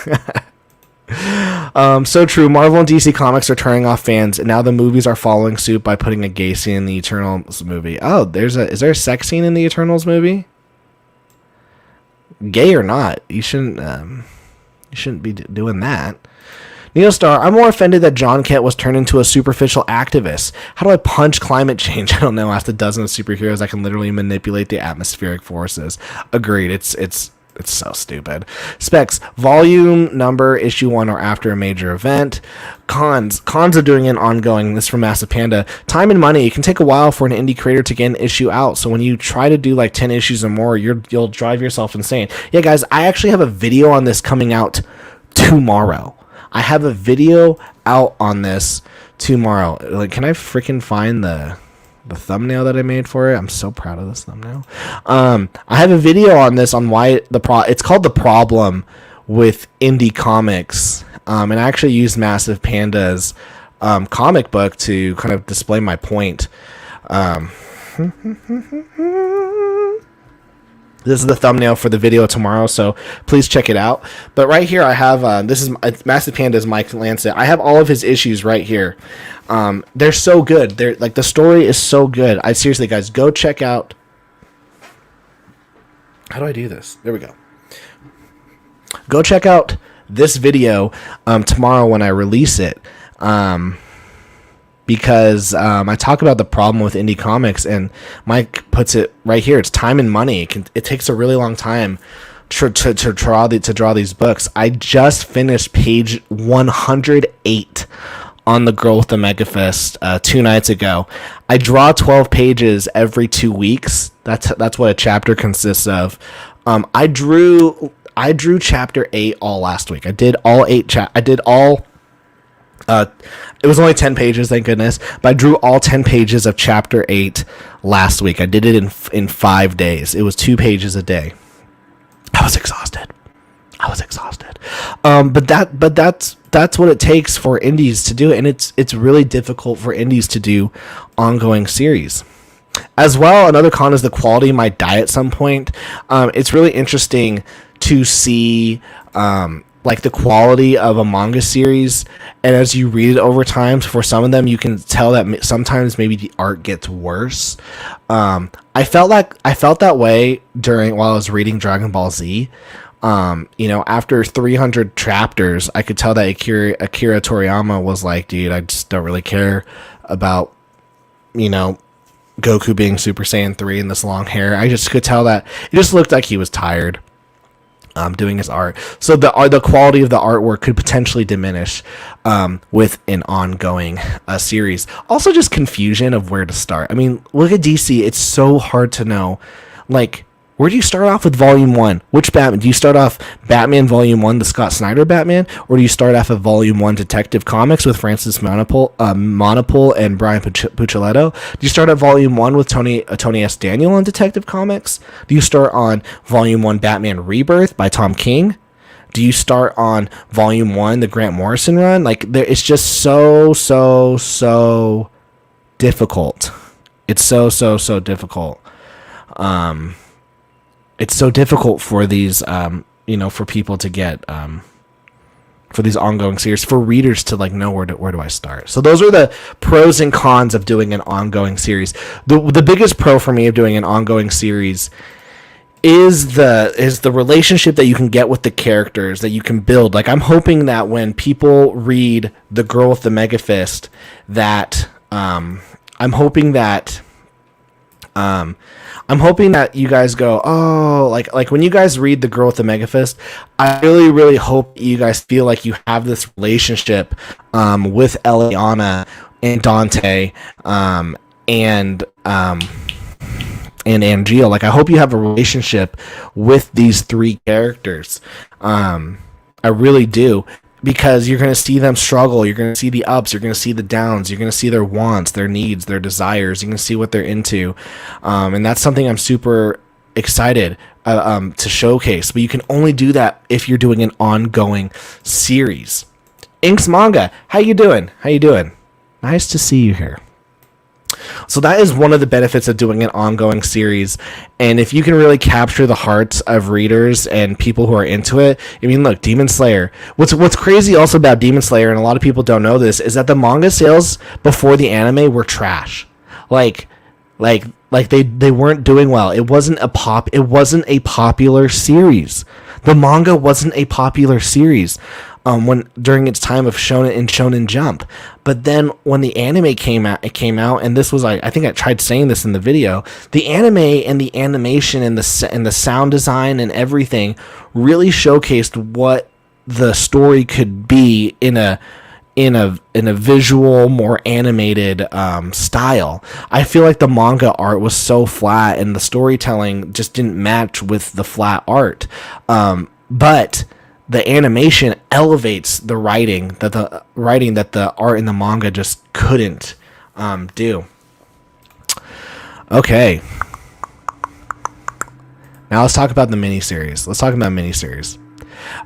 So true. Marvel and DC Comics are turning off fans, and now the movies are following suit by putting a gay scene in the Eternals movie. Oh, is there a sex scene in the Eternals movie? Gay or not, you shouldn't be doing that. Neostar, I'm more offended that John Kent was turned into a superficial activist. How do I punch climate change? I don't know. After dozens of superheroes, I can literally manipulate the atmospheric forces. Agreed. It's so stupid. Specs, volume number, issue 1 or after a major event. Cons of doing an ongoing. This from Massive Panda. Time and money. It can take a while for an indie creator to get an issue out. So when you try to do like 10 issues or more, you'll drive yourself insane. Yeah, guys, I actually have a video on this coming out tomorrow. I have a video out on this tomorrow. Like, can I freaking find the thumbnail that I made for it? I'm so proud of this thumbnail. I have a video on this on why it's called The Problem with Indie Comics. And I actually used Massive Panda's comic book to kind of display my point. This is the thumbnail for the video tomorrow, so please check it out. But right here I have, this is Massive Panda's Mike Lancet. I have all of his issues right here. They're so good. They're like, the story is so good. Seriously, guys, go check out. How do I do this? There we go. Go check out this video tomorrow when I release it. Because I talk about the problem with indie comics, and Mike puts it right here. It's time and money. It takes a really long time to draw these books. I just finished page 108 on The Girl with the Megafist 2 nights ago. I draw 12 pages every 2 weeks. That's what a chapter consists of. I drew chapter 8 all last week. I did all 8 it was only 10 pages, thank goodness, but I drew all 10 pages of chapter 8 last week. I did it in 5 days. It was 2 pages a day. I was exhausted. But that's what it takes for indies to do it, and it's really difficult for indies to do ongoing series. As well, another con is the quality might die at some point. It's really interesting to see like the quality of a manga series, and as you read it over time, for some of them you can tell that sometimes maybe the art gets worse. I felt that way while I was reading Dragon Ball Z. After 300 chapters, I could tell that Akira Toriyama was like, dude, I just don't really care about Goku being Super Saiyan 3 and this long hair. I just could tell that it just looked like he was tired doing his art. So the quality of the artwork could potentially diminish with an ongoing series. Also, just confusion of where to start. I mean, look at DC. It's so hard to know, like, where do you start off with Volume 1? Which Batman? Do you start off Batman Volume 1, the Scott Snyder Batman? Or do you start off of Volume 1 Detective Comics with Francis Monopole and Brian Pucciletto? Do you start at Volume 1 with Tony S. Daniel on Detective Comics? Do you start on Volume 1 Batman Rebirth by Tom King? Do you start on Volume 1, the Grant Morrison run? Like, it's just so difficult. It's so difficult. It's so difficult for these, for people to get, for these ongoing series, for readers to like know where do I start. So those are the pros and cons of doing an ongoing series. The biggest pro for me of doing an ongoing series is the relationship that you can get with the characters that you can build. Like, I'm hoping that when people read The Girl with the Megafist, that I'm hoping that I'm hoping that you guys go, oh, like when you guys read The Girl with the Mega Fist, I really, really hope you guys feel like you have this relationship with Eliana and Dante and Angel. Like, I hope you have a relationship with these three characters. I really do. Because you're going to see them struggle, you're going to see the ups, you're going to see the downs, you're going to see their wants, their needs, their desires, you're going to see what they're into. And that's something I'm super excited to showcase. But you can only do that if you're doing an ongoing series. Inks Manga, how you doing? How you doing? Nice to see you here. So that is one of the benefits of doing an ongoing series. And if you can really capture the hearts of readers and people who are into it, I mean, look, Demon Slayer. What's crazy also about Demon Slayer, and a lot of people don't know this, is that the manga sales before the anime were trash. Like they weren't doing well. It wasn't a popular series. The manga wasn't a popular series when during its time of Shonen Jump. But then when the anime came out, and this was, I think I tried saying this in the video, the anime and the animation and the sound design and everything really showcased what the story could be in a visual, more animated style. I feel like the manga art was so flat and the storytelling just didn't match with the flat art. But the animation elevates the writing that the art in the manga just couldn't do. Okay. Now let's talk about the miniseries.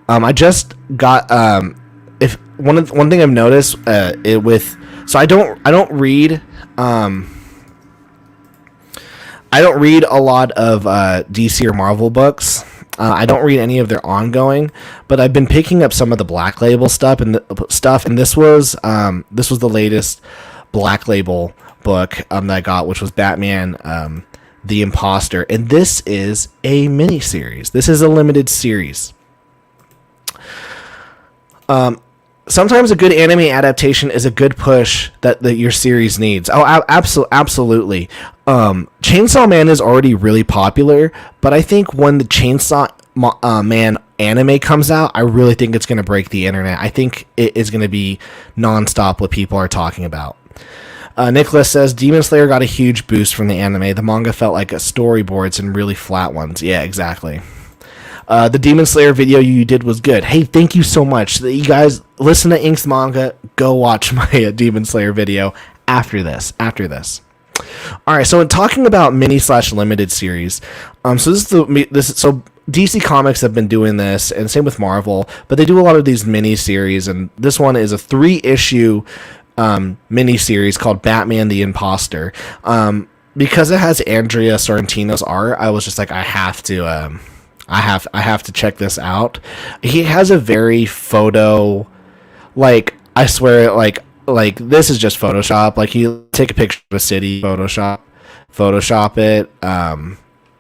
I just got if one thing I've noticed so I don't read a lot of DC or Marvel books. I don't read any of their ongoing, but I've been picking up some of the Black Label stuff, and this was the latest Black Label book that I got, which was Batman the Imposter, and this is a mini series. This is a limited series. Sometimes a good anime adaptation is a good push that your series needs. Oh, absolutely. Chainsaw Man is already really popular, but I think when the Chainsaw Man anime comes out, I really think it's going to break the internet. I think it is going to be nonstop what people are talking about. Nicholas says, Demon Slayer got a huge boost from the anime. The manga felt like a storyboards and really flat ones. Yeah, exactly. The Demon Slayer video you did was good. Hey, thank you so much. You guys, listen to Ink's Manga. Go watch my Demon Slayer video after this. All right, so in talking about mini/limited series, so DC Comics have been doing this, and same with Marvel, but they do a lot of these mini series, and this one is a 3-issue mini series called Batman the Imposter. Because it has Andrea Sorrentino's art, I was just like, I have to check this out. He has a very photo, like, I swear, like this is just Photoshop. Like, he take a picture of a city, Photoshop it,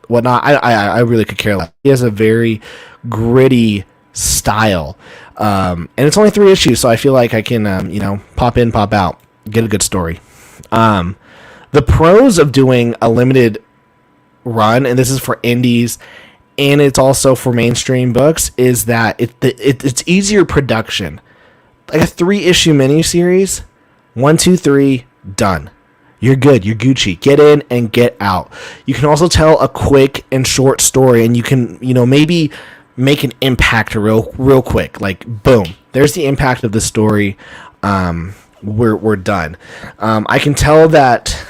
whatnot. I really could care less. He has a very gritty style, and it's only 3 issues, so I feel like I can, pop in, pop out, get a good story. The pros of doing a limited run, and this is for indies, and it's also for mainstream books, is that it's easier production. Like a 3-issue miniseries, 1, 2, 3, done. You're good. You're Gucci. Get in and get out. You can also tell a quick and short story, and you can, maybe make an impact real quick. Like, boom, there's the impact of the story. We're done. I can tell that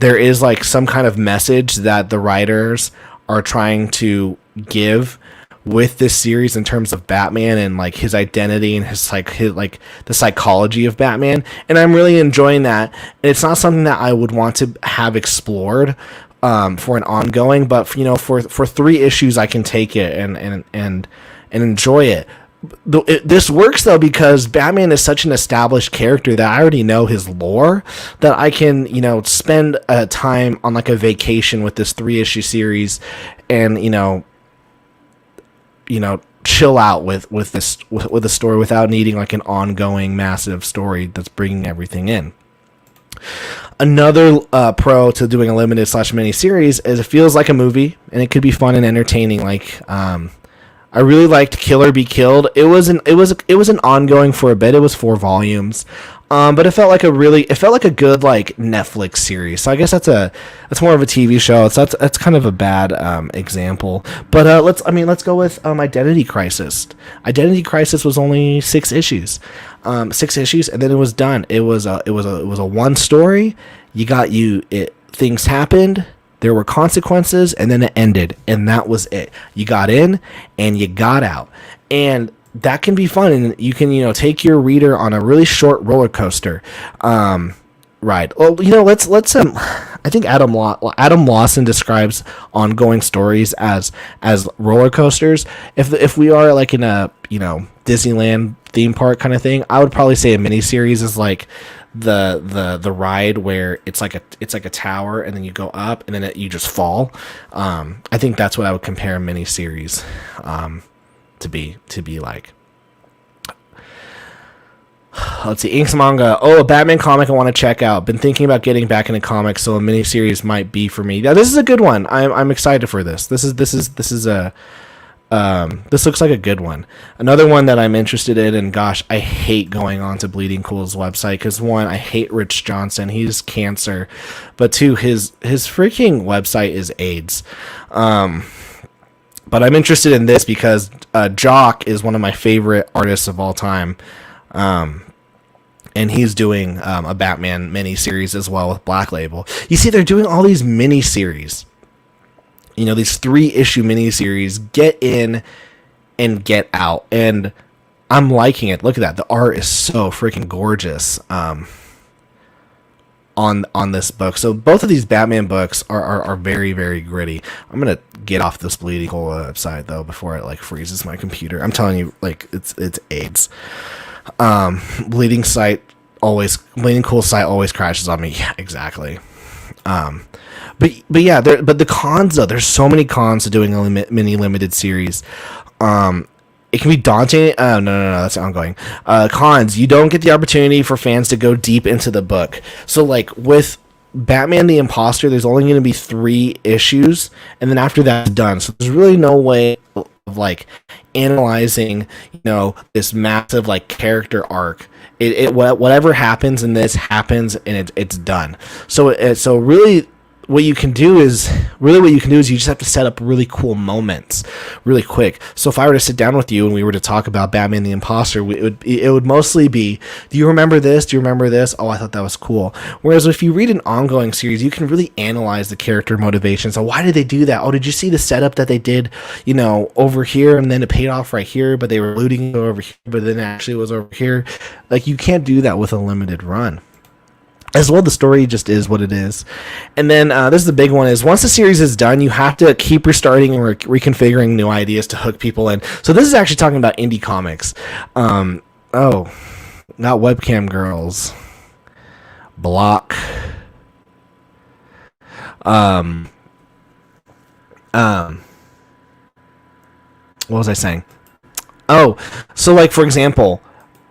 there is like some kind of message that the writers are trying to give with this series in terms of Batman and like his identity and his the psychology of Batman, and I'm really enjoying that. And it's not something that I would want to have explored for an ongoing, but for 3 issues I can take it and enjoy it. This works though because Batman is such an established character that I already know his lore, that I can spend time on like a vacation with this 3-issue series and chill out with the story without needing like an ongoing massive story that's bringing everything in. Another pro to doing a limited / mini series is it feels like a movie, and it could be fun and entertaining. Like, I really liked Kill or Be Killed. It was an ongoing for a bit. It was 4 volumes, but it felt like a good like Netflix series. So I guess that's more of a TV show. That's kind of a bad example. But let's go with Identity Crisis. Identity Crisis was only 6 issues. 6 issues, and then it was done. It was a one story. Things happened. There were consequences, and then it ended, and that was it. You got in, and you got out, and that can be fun. And you can take your reader on a really short roller coaster ride. Well, let's I think Adam Lawson describes ongoing stories as roller coasters. If we are like in a Disneyland theme park kind of thing, I would probably say a miniseries is like the ride where it's like a tower, and then you go up, and then you just fall. I think that's what I would compare a miniseries to be like. Let's see, Inks Manga. Oh, a Batman comic I want to check out. Been thinking about getting back into comics, so a miniseries might be for me. Yeah, this is a good one. I'm excited for this. This looks like a good one. Another one that I'm interested in, and gosh, I hate going on to Bleeding Cool's website because 1, I hate Rich Johnson. He's cancer, but 2, his freaking website is AIDS. But I'm interested in this because Jock is one of my favorite artists of all time. And he's doing a Batman miniseries as well with Black Label. You see, they're doing all these miniseries. These 3-issue miniseries, get in and get out. And I'm liking it. Look at that. The art is so freaking gorgeous on this book. So both of these Batman books are very, very gritty. I'm going to get off this Bleeding Cool website, though, before it, freezes my computer. I'm telling you, it's AIDS. Bleeding Cool site always crashes on me. Yeah, exactly. But yeah, but the cons though, there's so many cons to doing a mini limited series. It can be daunting. No, that's ongoing. Cons: you don't get the opportunity for fans to go deep into the book. So with Batman the Imposter, there's only going to be 3 issues, and then after that's done. So there's really no way of analyzing this massive character arc. Whatever happens in this happens, and it's done. So really what you can do is you just have to set up really cool moments really quick. So if I were to sit down with you and we were to talk about Batman the Imposter, it would mostly be, do you remember this? Do you remember this? Oh, I thought that was cool. Whereas if you read an ongoing series, you can really analyze the character motivations. So why did they do that? Oh, did you see the setup that they did, over here, and then it paid off right here, but they were looting over here, but then it actually was over here. You can't do that with a limited run. As well, the story just is what it is. And then this is the big one, is once the series is done, you have to keep restarting and reconfiguring new ideas to hook people in. So this is actually talking about indie comics. Not Webcam Girls. Block. What was I saying? Oh, so for example,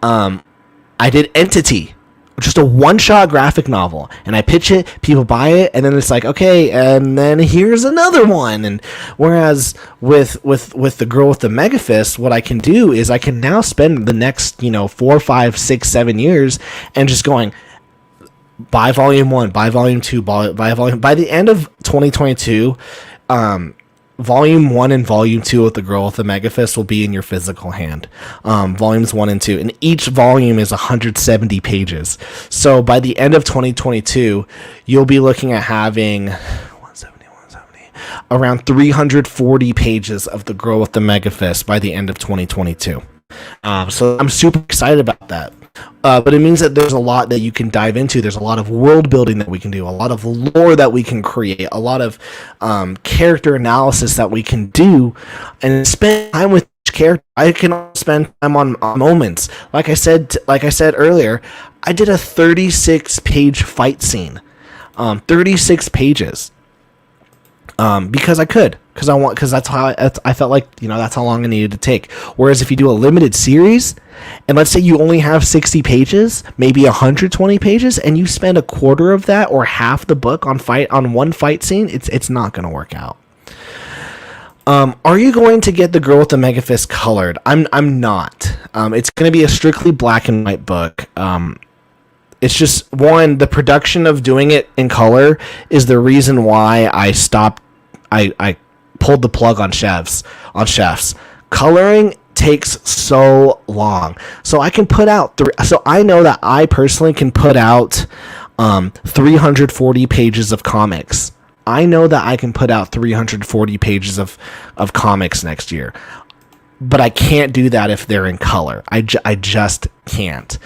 I did Entity. Just a one-shot graphic novel, and I pitch it, people buy it, and then it's like, okay, and then here's another one. And whereas with the Girl with the Mega Fist, what I can do is I can now spend the next 4, 5, 6, 7 years and just going, buy volume 1, buy volume 2, buy volume. By the end of 2022, Volume 1 and Volume 2 of The Girl with the Mega Fist will be in your physical hand. Volumes 1 and 2. And each volume is 170 pages. So by the end of 2022, you'll be looking at having around 340 pages of The Girl with the Mega Fist by the end of 2022. So I'm super excited about that. But it means that there's a lot that you can dive into. There's a lot of world building that we can do, a lot of lore that we can create, a lot of character analysis that we can do, and spend time with each character. I can spend time on moments. Like I said earlier, I did a 36-page fight scene, 36 pages. because because that's how I felt like, that's how long it needed to take. Whereas if you do a limited series, and let's say you only have 60 pages, maybe 120 pages, and you spend a quarter of that or half the book on one fight scene, it's not going to work out. Are you going to get The Girl with the Mega Fist colored? I'm not. It's going to be a strictly black and white book. It's just, one, the production of doing it in color is the reason why I stopped. I pulled the plug on chefs. Coloring takes so long. So I can put out so I know that I personally can put out 340 pages of comics. I know that I can put out 340 pages of comics next year. But I can't do that if they're in color. I just can't.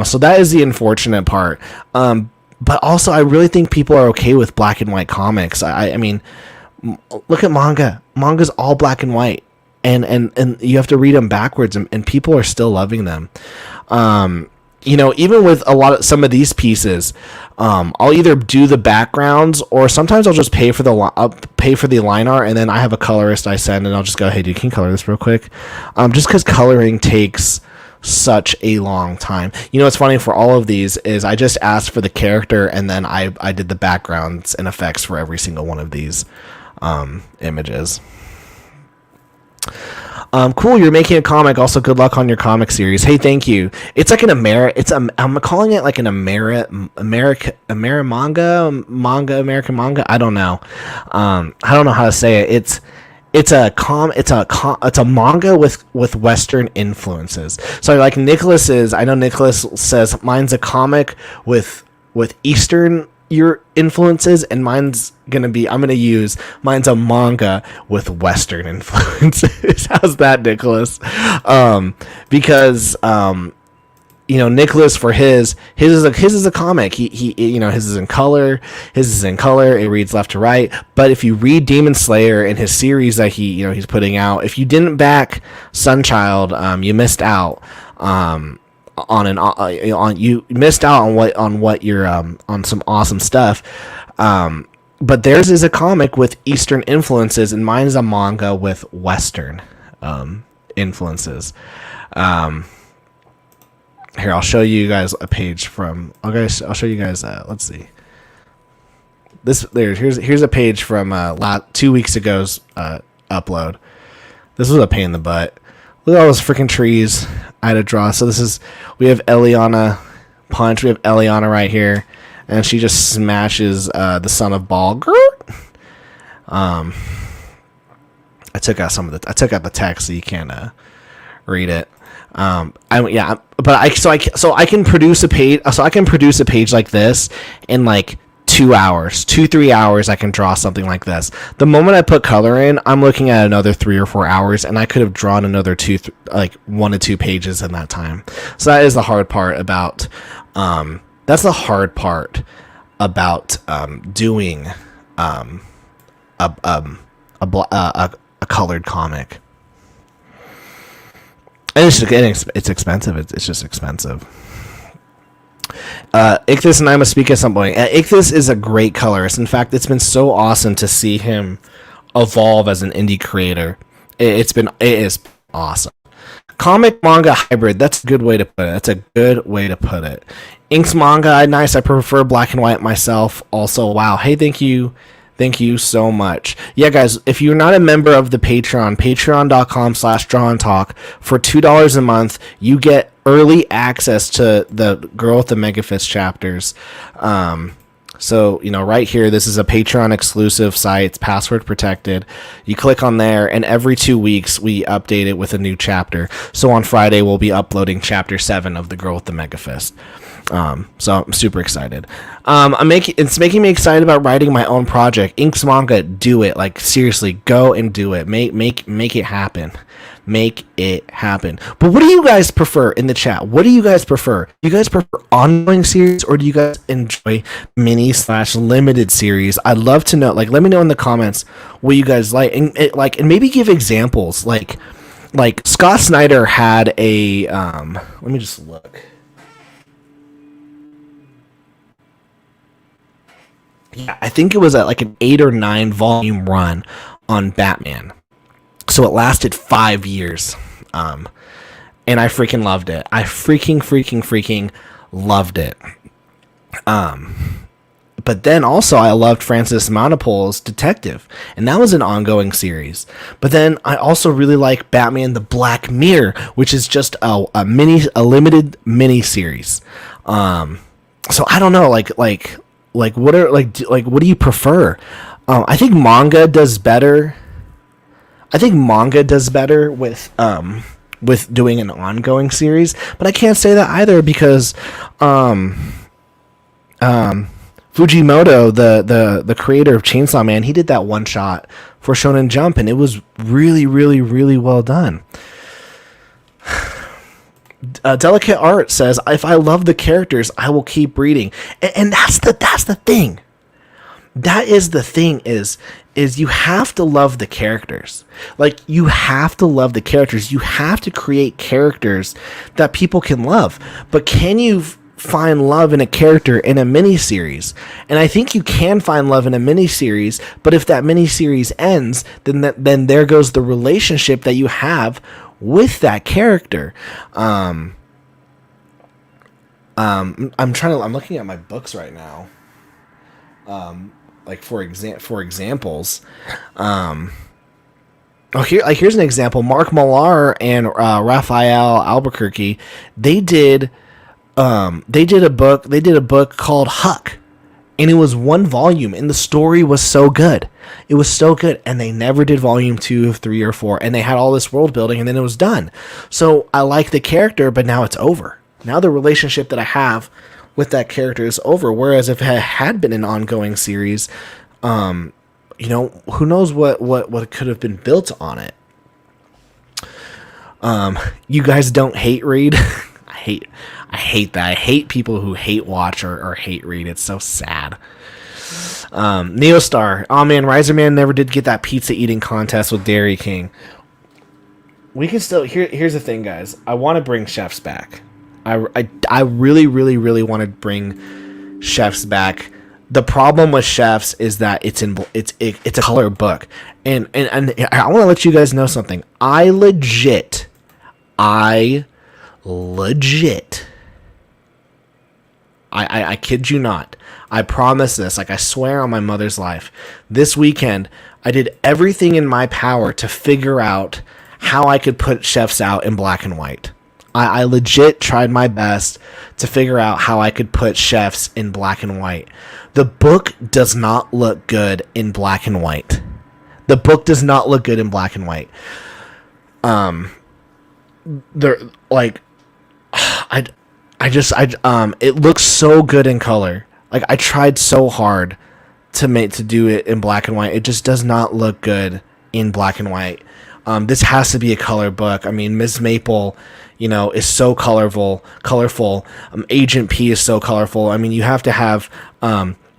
So that is the unfortunate part. But also, I really think people are okay with black and white comics. I mean, look at manga. Manga's all black and white. And you have to read them backwards, and people are still loving them. Even with some of these pieces, I'll either do the backgrounds, or sometimes I'll just pay for the line art, and then I have a colorist I send, and I'll just go, hey, dude, can you color this real quick? Just because coloring takes such a long time. What's funny for all of these is I just asked for the character, and then I did the backgrounds and effects for every single one of these images. Cool, you're making a comic. Also, good luck on your comic series. Hey, thank you. It's like I'm calling it like an American manga. I don't know. I don't know how to say it. It's a manga with Western influences. So like Nicholas's, I know Nicholas says mine's a comic with Eastern your influences, and mine's a manga with Western influences. How's that, Nicholas? Because Nicholas, for his is a comic. He his is in color. It reads left to right. But if you read Demon Slayer in his series that he's putting out, if you didn't back Sunchild, you missed out. You missed out on what you're on some awesome stuff. But theirs is a comic with Eastern influences, and mine is a manga with Western influences. Here, I'll show you guys a page from. I'll show you guys. Let's see. Here's a page from 2 weeks ago's upload. This was a pain in the butt. Look at all those freaking trees I had to draw. So we have Eliana punch. We have Eliana right here, and she just smashes the son of Balgurt. I took out the text so you can't read it. I can produce a page. So I can produce a page like this in like 3 hours. I can draw something like this. The moment I put color in, I'm looking at another 3 or 4 hours, and I could have drawn another 1 to 2 pages in that time. So that is the hard part about. That's the hard part about doing a colored comic. And it's expensive. It's just expensive. Ichthus and I must speak at some point. Ichthus is a great colorist. In fact, it's been so awesome to see him evolve as an indie creator. It is awesome. Comic manga hybrid. That's a good way to put it. Inks manga, nice. I prefer black and white myself. Also, wow. Hey, thank you so much. Yeah, guys, if you're not a member of the patreon.com/drawandtalk, for $2 a month, you get early access to the Girl with the Mega Fist chapters. So, right here, this is a Patreon exclusive site. It's password protected. You click on there, and every 2 weeks, we update it with a new chapter. So on Friday, we'll be uploading chapter 7 of The Girl with the Mega Fist. So I'm super excited. It's making me excited about writing my own project. Inks manga, do it. Like, seriously, go and do it. Make it happen. Make it happen. But what do you guys prefer in the chat? What do you guys prefer? Do you guys prefer ongoing series, or do you guys enjoy mini/limited series? I'd love to know. Like, let me know in the comments what you guys like, and maybe give examples. Like Scott Snyder had a. Let me just look. Yeah, I think it was at like an 8 or 9 volume run on Batman. So it lasted 5 years. And I freaking loved it. I freaking loved it. But then also I loved Francis Monopole's Detective, and that was an ongoing series. But then I also really like Batman: The Black Mirror, which is just a limited mini series. So I don't know, like what are what do you prefer? I think manga does better. I think manga does better with doing an ongoing series, but I can't say that either because Fujimoto, the creator of Chainsaw Man, he did that one shot for Shonen Jump, and it was really well done. Delicate Art says, if I love the characters, I will keep reading, and that's the thing. That is the thing is you have to love the characters. Like, you have to love the characters. You have to create characters that people can love. But can you find love in a character in a miniseries? And I think you can find love in a miniseries, but if that miniseries ends, then there goes the relationship that you have with that character. I'm looking at my books right now. For examples, here's an example. Mark Millar and Raphael Albuquerque, they did a book called Huck, and it was 1 volume, and the story was so good. It was so good, and they never did volume 2, 3, or 4, and they had all this world building, and then it was done. So I like the character, but now it's over. Now the relationship that I have with that character is over. Whereas if it had been an ongoing series, who knows what could have been built on it. You guys don't hate read. I hate that. I hate people who hate watch or hate read. It's so sad. Neostar. Oh man, Riser Man never did get that pizza eating contest with Dairy King. We can still here's the thing, guys. I want to bring chefs back. I really want to bring chefs back. The problem with chefs is that it's a color book, and I want to let you guys know something. I legit, I kid you not. I promise this. Like, I swear on my mother's life. This weekend, I did everything in my power to figure out how I could put chefs out in black and white. I legit tried my best to figure out how I could put chefs in black and white. The book does not look good in black and white. The book does not look good in black and white. They're like, it looks so good in color. Like, I tried so hard to do it in black and white. It just does not look good in black and white. This has to be a color book. I mean, Ms. Maple, is so colorful. Agent P is so colorful. I mean, you have to have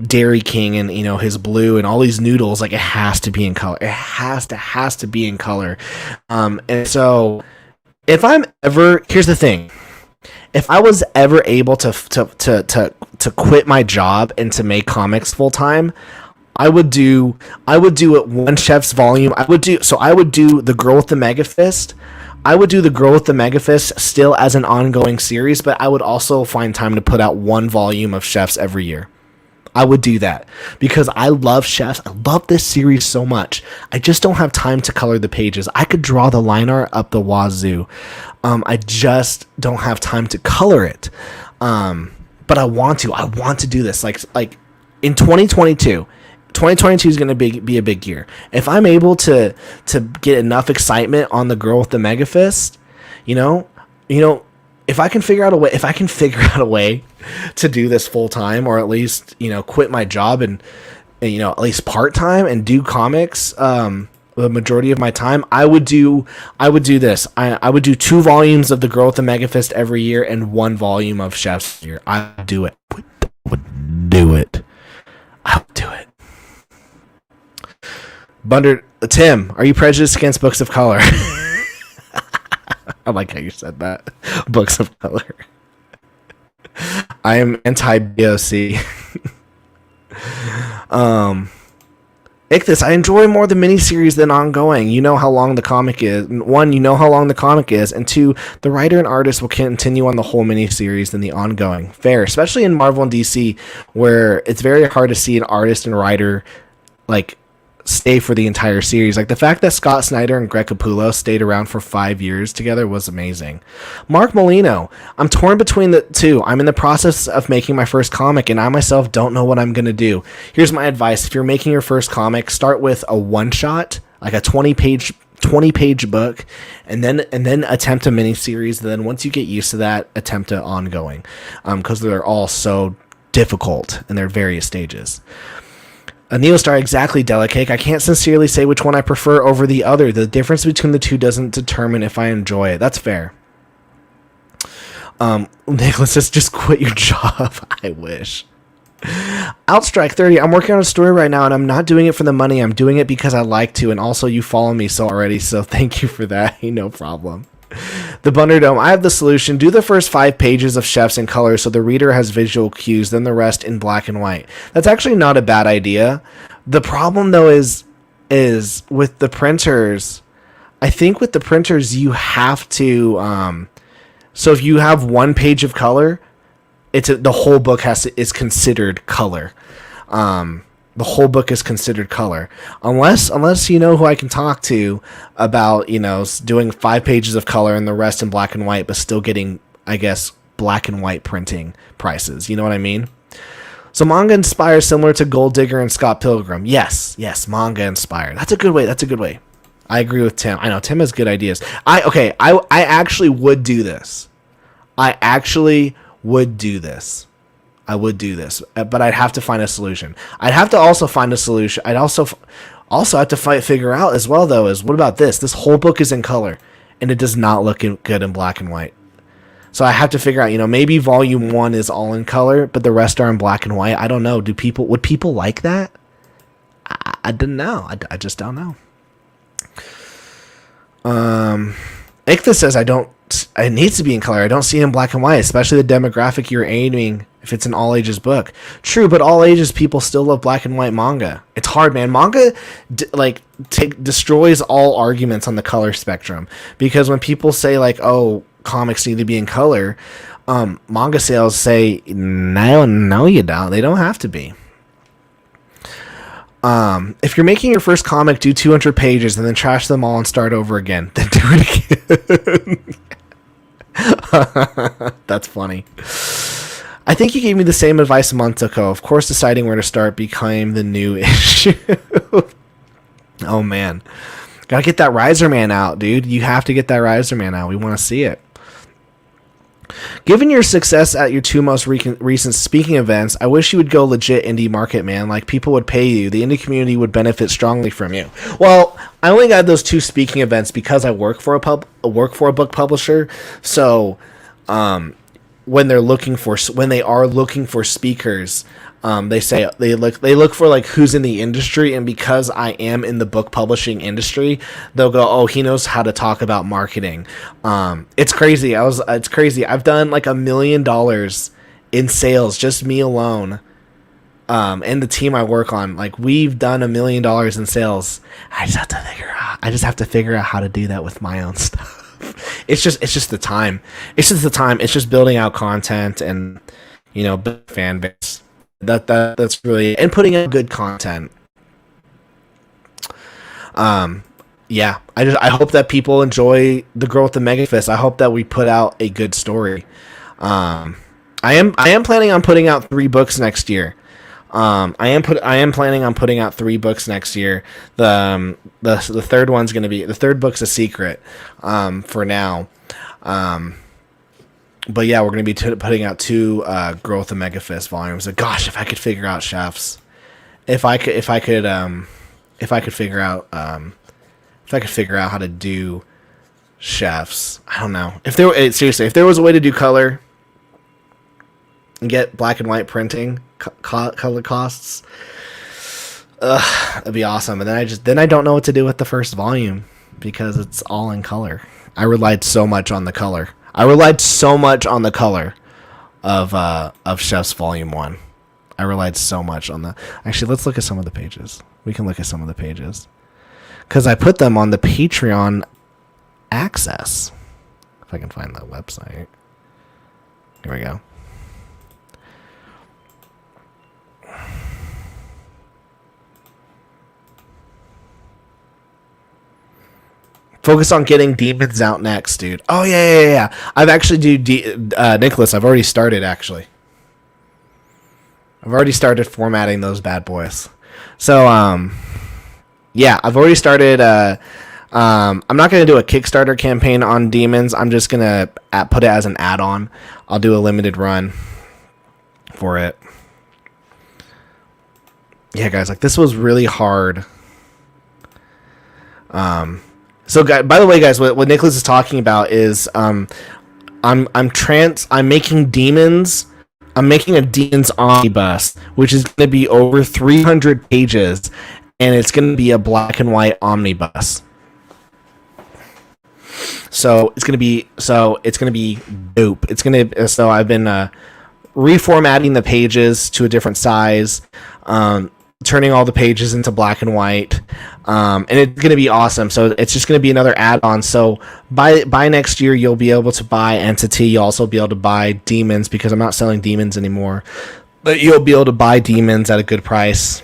Dairy King and his blue and all these noodles. Like, it has to be in color. It has to be in color. And so, if I'm ever, here's the thing. If I was ever able to quit my job and to make comics full time, I would do it one chef's volume. I would do The Girl with the Mega Fist. I would do The Girl with the Mega Fist still as an ongoing series, but I would also find time to put out 1 volume of Chefs every year. I would do that because I love Chefs. I love this series so much. I just don't have time to color the pages. I could draw the line art up the wazoo. I just don't have time to color it. But I want to. I want to do this. Like in 2022. 2022 is going to be a big year. If I'm able to get enough excitement on The Girl with the Mega Fist, if I can figure out a way to do this full time, or at least quit my job and at least part time and do comics the majority of my time, I would do this. I would do 2 volumes of The Girl with the Mega Fist every year and 1 volume of Chef's year. I would do it. I would do it. Tim, are you prejudiced against books of color? I like how you said that. Books of color. I am anti-BOC. Ichthus, I enjoy more the miniseries than ongoing. You know how long the comic is. One, you know how long the comic is, and two, the writer and artist will continue on the whole miniseries than the ongoing. Fair, especially in Marvel and DC, where it's very hard to see an artist and writer like stay for the entire series. Like the fact that Scott Snyder and Greg Capullo stayed around for 5 years together was amazing. Mark Molino, I'm torn between the two. I'm in the process of making my first comic and I myself don't know what I'm going to do. Here's my advice. If you're making your first comic, start with a one shot, like a 20 page book, and then attempt a mini series. Then once you get used to that, attempt an ongoing, because they're all so difficult in their various stages. A Neostar, exactly, Delicake. I can't sincerely say which one I prefer over the other. The difference between the two doesn't determine if I enjoy it. That's fair. Nicholas says, just quit your job. I wish. Outstrike 30. I'm working on a story right now, and I'm not doing it for the money. I'm doing it because I like to, and also you follow me so already, so thank you for that. No problem. The Bunderdome, I have the solution. Do the first 5 pages of chefs in color so the reader has visual cues, then the rest in black and white. That's actually not a bad idea. The problem, though, is with the printers. I think with the printers, you have to... so if you have 1 page of color, the whole book is considered color. The whole book is considered color, unless you know who I can talk to about, doing 5 pages of color and the rest in black and white, but still getting, I guess, black and white printing prices. You know what I mean? So manga inspired, similar to Gold Digger and Scott Pilgrim. Yes, manga inspired. That's a good way. I agree with Tim. I know Tim has good ideas. I actually would do this. I would do this, but I'd have to find a solution. I'd have to also find a solution. I'd also have to figure out as well, though, is what about this? This whole book is in color, and it does not look good in black and white. So I have to figure out, maybe volume 1 is all in color, but the rest are in black and white. I don't know. Would people like that? I don't know. I just don't know. Ichthus says, it needs to be in color. I don't see it in black and white, especially the demographic you're aiming if it's an all ages book. True, but all ages people still love black and white manga. It's hard, man. Manga destroys all arguments on the color spectrum, because when people say oh, comics need to be in color, manga sales say no, you don't. They don't have to be. If you're making your first comic, do 200 pages and then trash them all and start over again. Then do it again. That's funny. I think you gave me the same advice a month ago. Of course, deciding where to start became the new issue. Oh, man. Gotta get that Riser Man out, dude. You have to get that Riser Man out. We want to see it. Given your success at your 2 most recent speaking events, I wish you would go legit indie market, man. Like, people would pay you. The indie community would benefit strongly from you. Well, I only got those 2 speaking events because I work for a book publisher. So, when they are looking for speakers, they look for who's in the industry, and because I am in the book publishing industry, they'll go, oh, he knows how to talk about marketing. It's crazy. It's crazy. I've done $1 million in sales, just me alone, and the team I work on. We've done $1 million in sales. I just have to figure out how to do that with my own stuff. It's just the time. It's just building out content and fan base. That's really, and putting out good content. Yeah, I hope that people enjoy The Girl with the Mega Fist. I hope that we put out a good story. I am planning on putting out 3 books next year. I am planning on putting out 3 books next year. The third one's going to be, the third book's a secret for now. But yeah, we're going to be putting out 2 Girl with the Mega Fist volumes. Gosh, if I could figure out chefs, if I could figure out how to do chefs, I don't know. If there was a way to do color and get black and white printing color costs, that'd be awesome. And then I don't know what to do with the first volume because it's all in color. I relied so much on the color. of Chef's Volume 1. I I relied so much on the. Actually, let's look at some of the pages. We can look at some of the pages because I put them on the Patreon access. If I can find that website. Here we go. Focus on getting demons out next, dude. Oh, yeah. I've actually Nicholas, I've already started, actually. I've already started formatting those bad boys. So, yeah, I've already started. I'm not going to do a Kickstarter campaign on demons. I'm just going to put it as an add-on. I'll do a limited run for it. Yeah, guys, like, this was really hard. So, by the way, guys, what Nicholas is talking about is I'm making demons. I'm making a demons omnibus, which is going to be over 300 pages, and it's going to be a black and white omnibus. So it's going to be dope. So I've been reformatting the pages to a different size. Turning all the pages into black and white, and it's going to be awesome. So it's just going to be another add-on. So by next year, you'll be able to buy Entity. You'll also be able to buy Demons because I'm not selling Demons anymore. But you'll be able to buy Demons at a good price.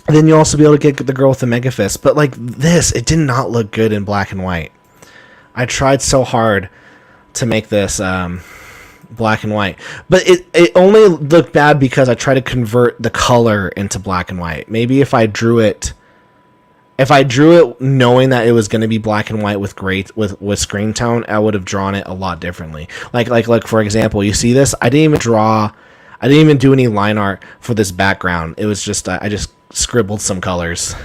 And then you'll also be able to get the girl with the mega fist. But like this, it did not look good in black and white. I tried so hard to make this black and white, but it only looked bad because I tried to convert the color into black and white. Maybe if I drew it knowing that it was going to be black and white with screen tone, I would have drawn it a lot differently. Like for example, you see this, I didn't even do any line art for this background. It was just I just scribbled some colors.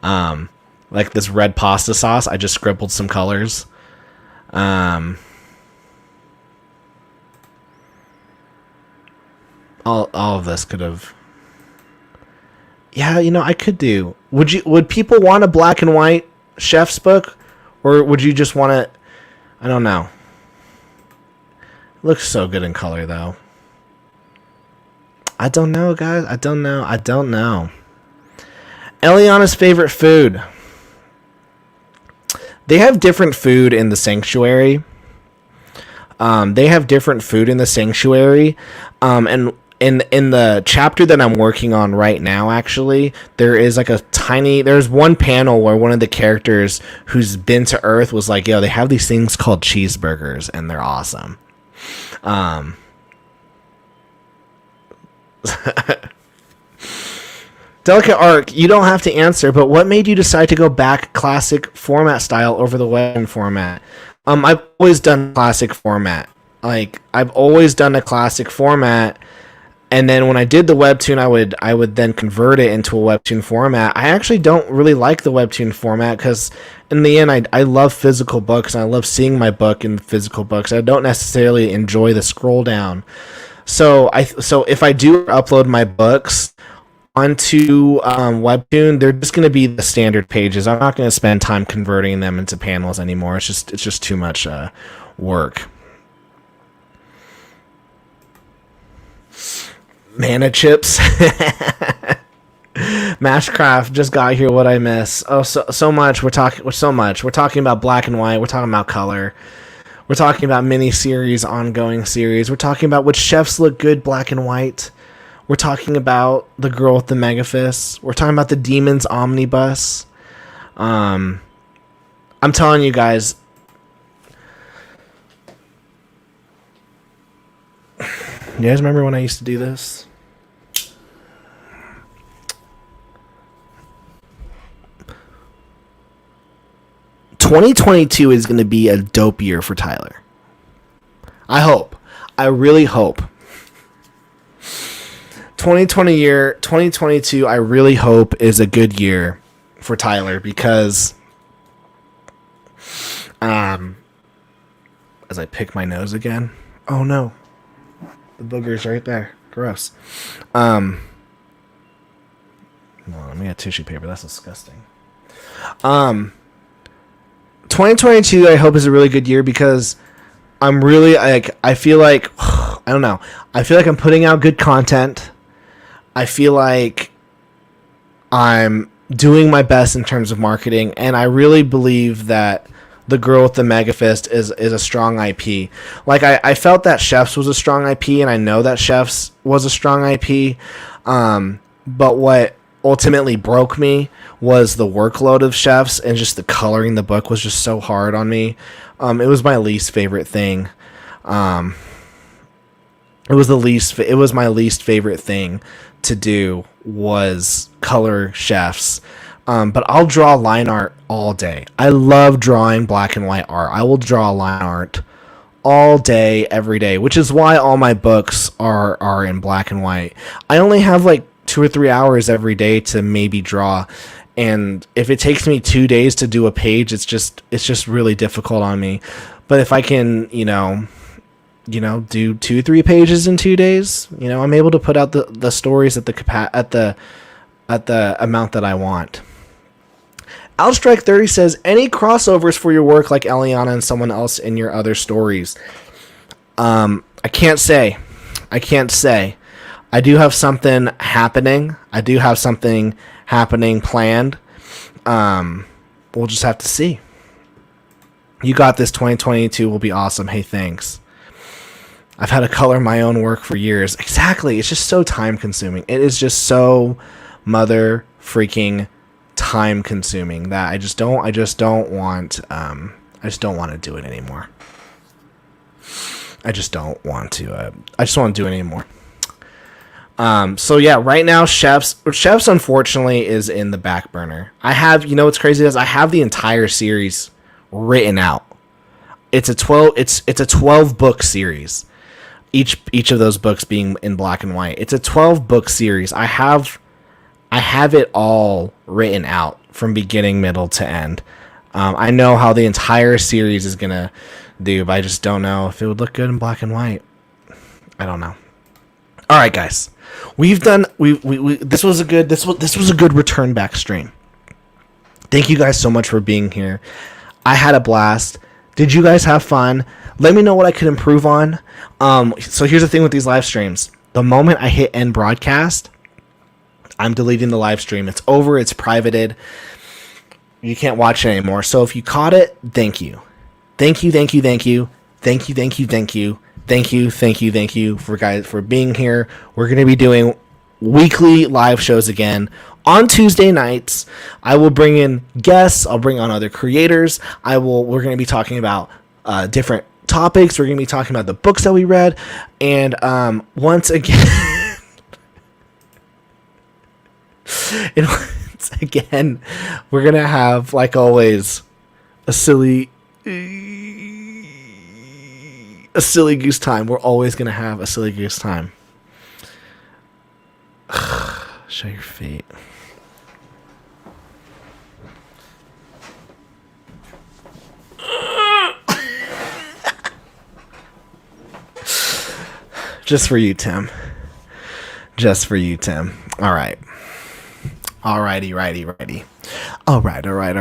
Like this red pasta sauce, I just scribbled some colors. All of this could have. Yeah, I could do. Would people want a black and white chef's book, or would you just want it? I don't know. It looks so good in color, though. I don't know, guys. I don't know. Eliana's favorite food. They have different food in the sanctuary. And in the chapter that I'm working on right now, actually, there's one panel where one of the characters who's been to Earth was like, yo, they have these things called cheeseburgers, and they're awesome. Delicate Arc, you don't have to answer, but what made you decide to go back classic format style over the webtoon format? I've always done classic format. Like, I've always done a classic format, and then when I did the webtoon, I would then convert it into a webtoon format. I actually don't really like the webtoon format because in the end, I love physical books, and I love seeing my book in physical books. I don't necessarily enjoy the scroll down. So if I do upload my books onto webtoon, they're just going to be the standard pages. I'm not going to spend time converting them into panels anymore. It's just too much work. Mana chips. Mashcraft just got here. What I miss? Oh, so much. We're talking about black and white. We're talking about color. We're talking about mini series, ongoing series. We're talking about which chefs look good black and white. We're talking about the girl with the mega fist. We're talking about the demons omnibus. I'm telling you guys. You guys remember when I used to do this? ...2022 is going to be a dope year for Tyler. I hope. I really hope. 2022, I really hope, is a good year for Tyler because... as I pick my nose again. Oh, no. The booger's right there. Gross. No, let me get tissue paper. That's disgusting. 2022, I hope, is a really good year because I'm really I feel like I don't know. I feel like I'm putting out good content. I feel like I'm doing my best in terms of marketing, and I really believe that The Girl with the Mega Fist is a strong IP. Like, I felt that Chefs was a strong IP, and I know that Chefs was a strong IP. But what ultimately broke me was the workload of Chefs, and just the coloring the book was just so hard on me. It was my least favorite thing. It was my least favorite thing to do was color Chefs. But I'll draw line art all day. I love drawing black and white art. I will draw line art all day, every day, which is why all my books are in black and white. I only have like 2 or 3 hours every day to maybe draw. And if it takes me 2 days to do a page, it's just really difficult on me. But if I can, do 2-3 pages in 2 days, I'm able to put out the stories at the amount that I want. Outstrike30 says, any crossovers for your work like Eliana and someone else in your other stories? I can't say. I do have something happening. Planned. We'll just have to see. You got this. 2022 will be awesome. Hey, thanks. I've had to color my own work for years. Exactly. It's just so time consuming. It is just so mother freaking time consuming that I just don't want to do it anymore. I just want to do it anymore. So yeah, right now Chefs unfortunately is in the back burner. I have, what's crazy is I have the entire series written out. It's a 12 book series. Each of those books being in black and white. It's a 12 book series. I have it all written out from beginning, middle to end. I know how the entire series is gonna do, but I just don't know if it would look good in black and white. I don't know. All right, guys, this was a good return back stream. Thank you guys so much for being here. I had a blast. Did you guys have fun? Let me know what I could improve on. So here's the thing with these live streams. The moment I hit end broadcast, I'm deleting the live stream. It's over. It's privated. You can't watch it anymore. So if you caught it, thank you. Thank you for being here. We're going to be doing weekly live shows again on Tuesday nights. I will bring in guests. I'll bring on other creators. We're going to be talking about different topics. We're going to be talking about the books that we read. And once again, we're going to have, like always, a silly goose time. We're always going to have a silly goose time. Show your feet. Just for you, Tim. All right. Alrighty. All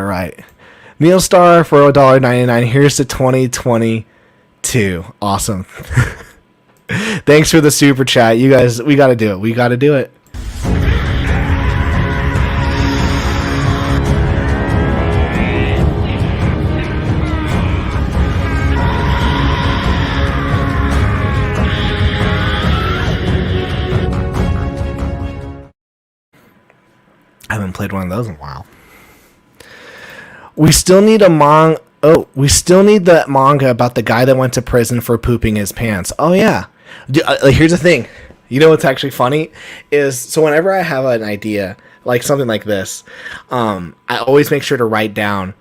right. Neil Star for $1.99. Here's to 2022. Awesome. Thanks for the super chat. You guys, we got to do it. I haven't played one of those in a while. We still need the manga about the guy that went to prison for pooping his pants. Oh yeah. Here's the thing. You know what's actually funny is, so whenever I have an idea like something like this, I always make sure to write down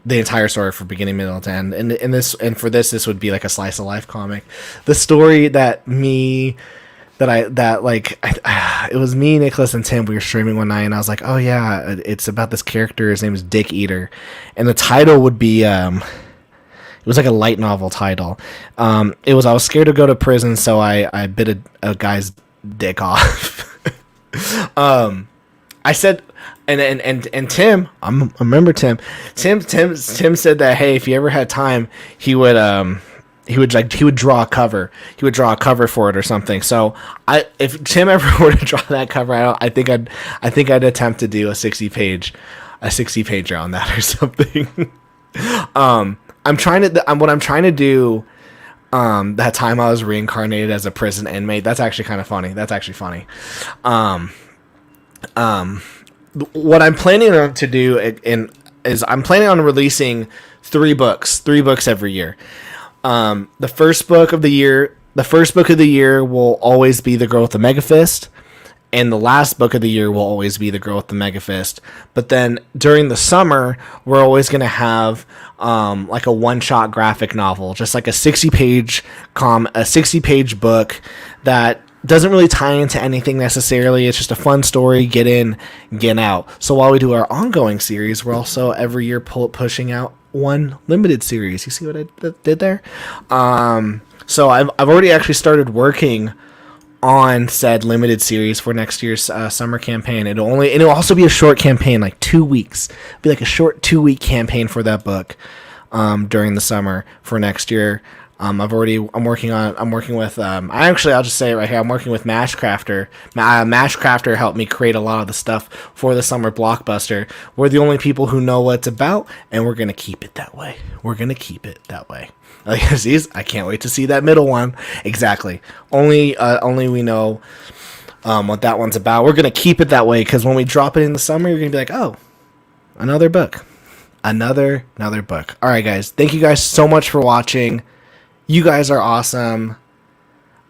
the entire story from beginning, middle to end. And for this would be like a slice of life comic. The story it was me, Nicholas, and Tim. We were streaming one night, and I was like, "Oh yeah, it's about this character. His name is Dick Eater," and the title would be it was like a light novel title. I was scared to go to prison, so I bit a guy's dick off. I said, and Tim, I remember Tim. Tim said that, hey, if he ever had time, he would he would draw a cover. He would draw a cover for it or something. So if Tim ever were to draw that cover, I think I'd attempt to do a 60-pager on that or something. What I'm trying to do. That time I was reincarnated as a prison inmate. That's actually kind of funny. What I'm planning to do is I'm planning on releasing 3 books every year. The first book of the year will always be The Girl with the Mega Fist, and the last book of the year will always be The Girl with the Mega Fist. But then during the summer, we're always going to have like a one-shot graphic novel, just like a 60-page book that doesn't really tie into anything necessarily. It's just a fun story, get in, get out. So while we do our ongoing series, we're also every year pushing out one limited series. You see what I did there? So I've already actually started working on said limited series for next year's summer campaign. It'll also be a short campaign, like 2 weeks. It'll be like a short 2-week campaign for that book during the summer for next year. I'll just say it right here. I'm working with Mashcrafter. Mashcrafter helped me create a lot of the stuff for the summer blockbuster. We're the only people who know what it's about, and we're going to keep it that way. Like, I can't wait to see that middle one. Exactly. Only we know what that one's about. We're going to keep it that way, because when we drop it in the summer, you're going to be like, oh, another book. Another book. All right, guys. Thank you guys so much for watching. You guys are awesome.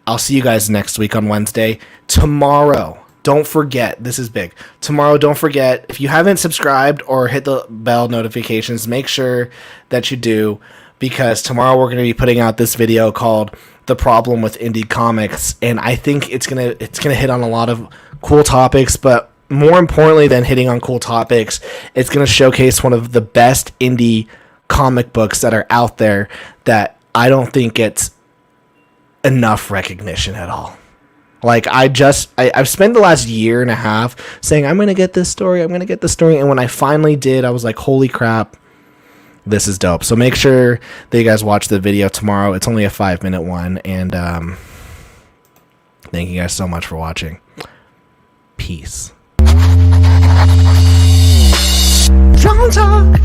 I'll see you guys next week on Wednesday. Tomorrow, don't forget, this is big. Tomorrow, don't forget, if you haven't subscribed or hit the bell notifications, make sure that you do, because tomorrow we're going to be putting out this video called The Problem with Indie Comics, and I think it's gonna hit on a lot of cool topics, but more importantly than hitting on cool topics, it's going to showcase one of the best indie comic books that are out there that I don't think gets enough recognition at all. Like, I've spent the last year and a half saying, I'm going to get this story, and when I finally did, I was like, holy crap, this is dope. So make sure that you guys watch the video tomorrow. It's only a 5-minute one, and thank you guys so much for watching. Peace. Strong talk.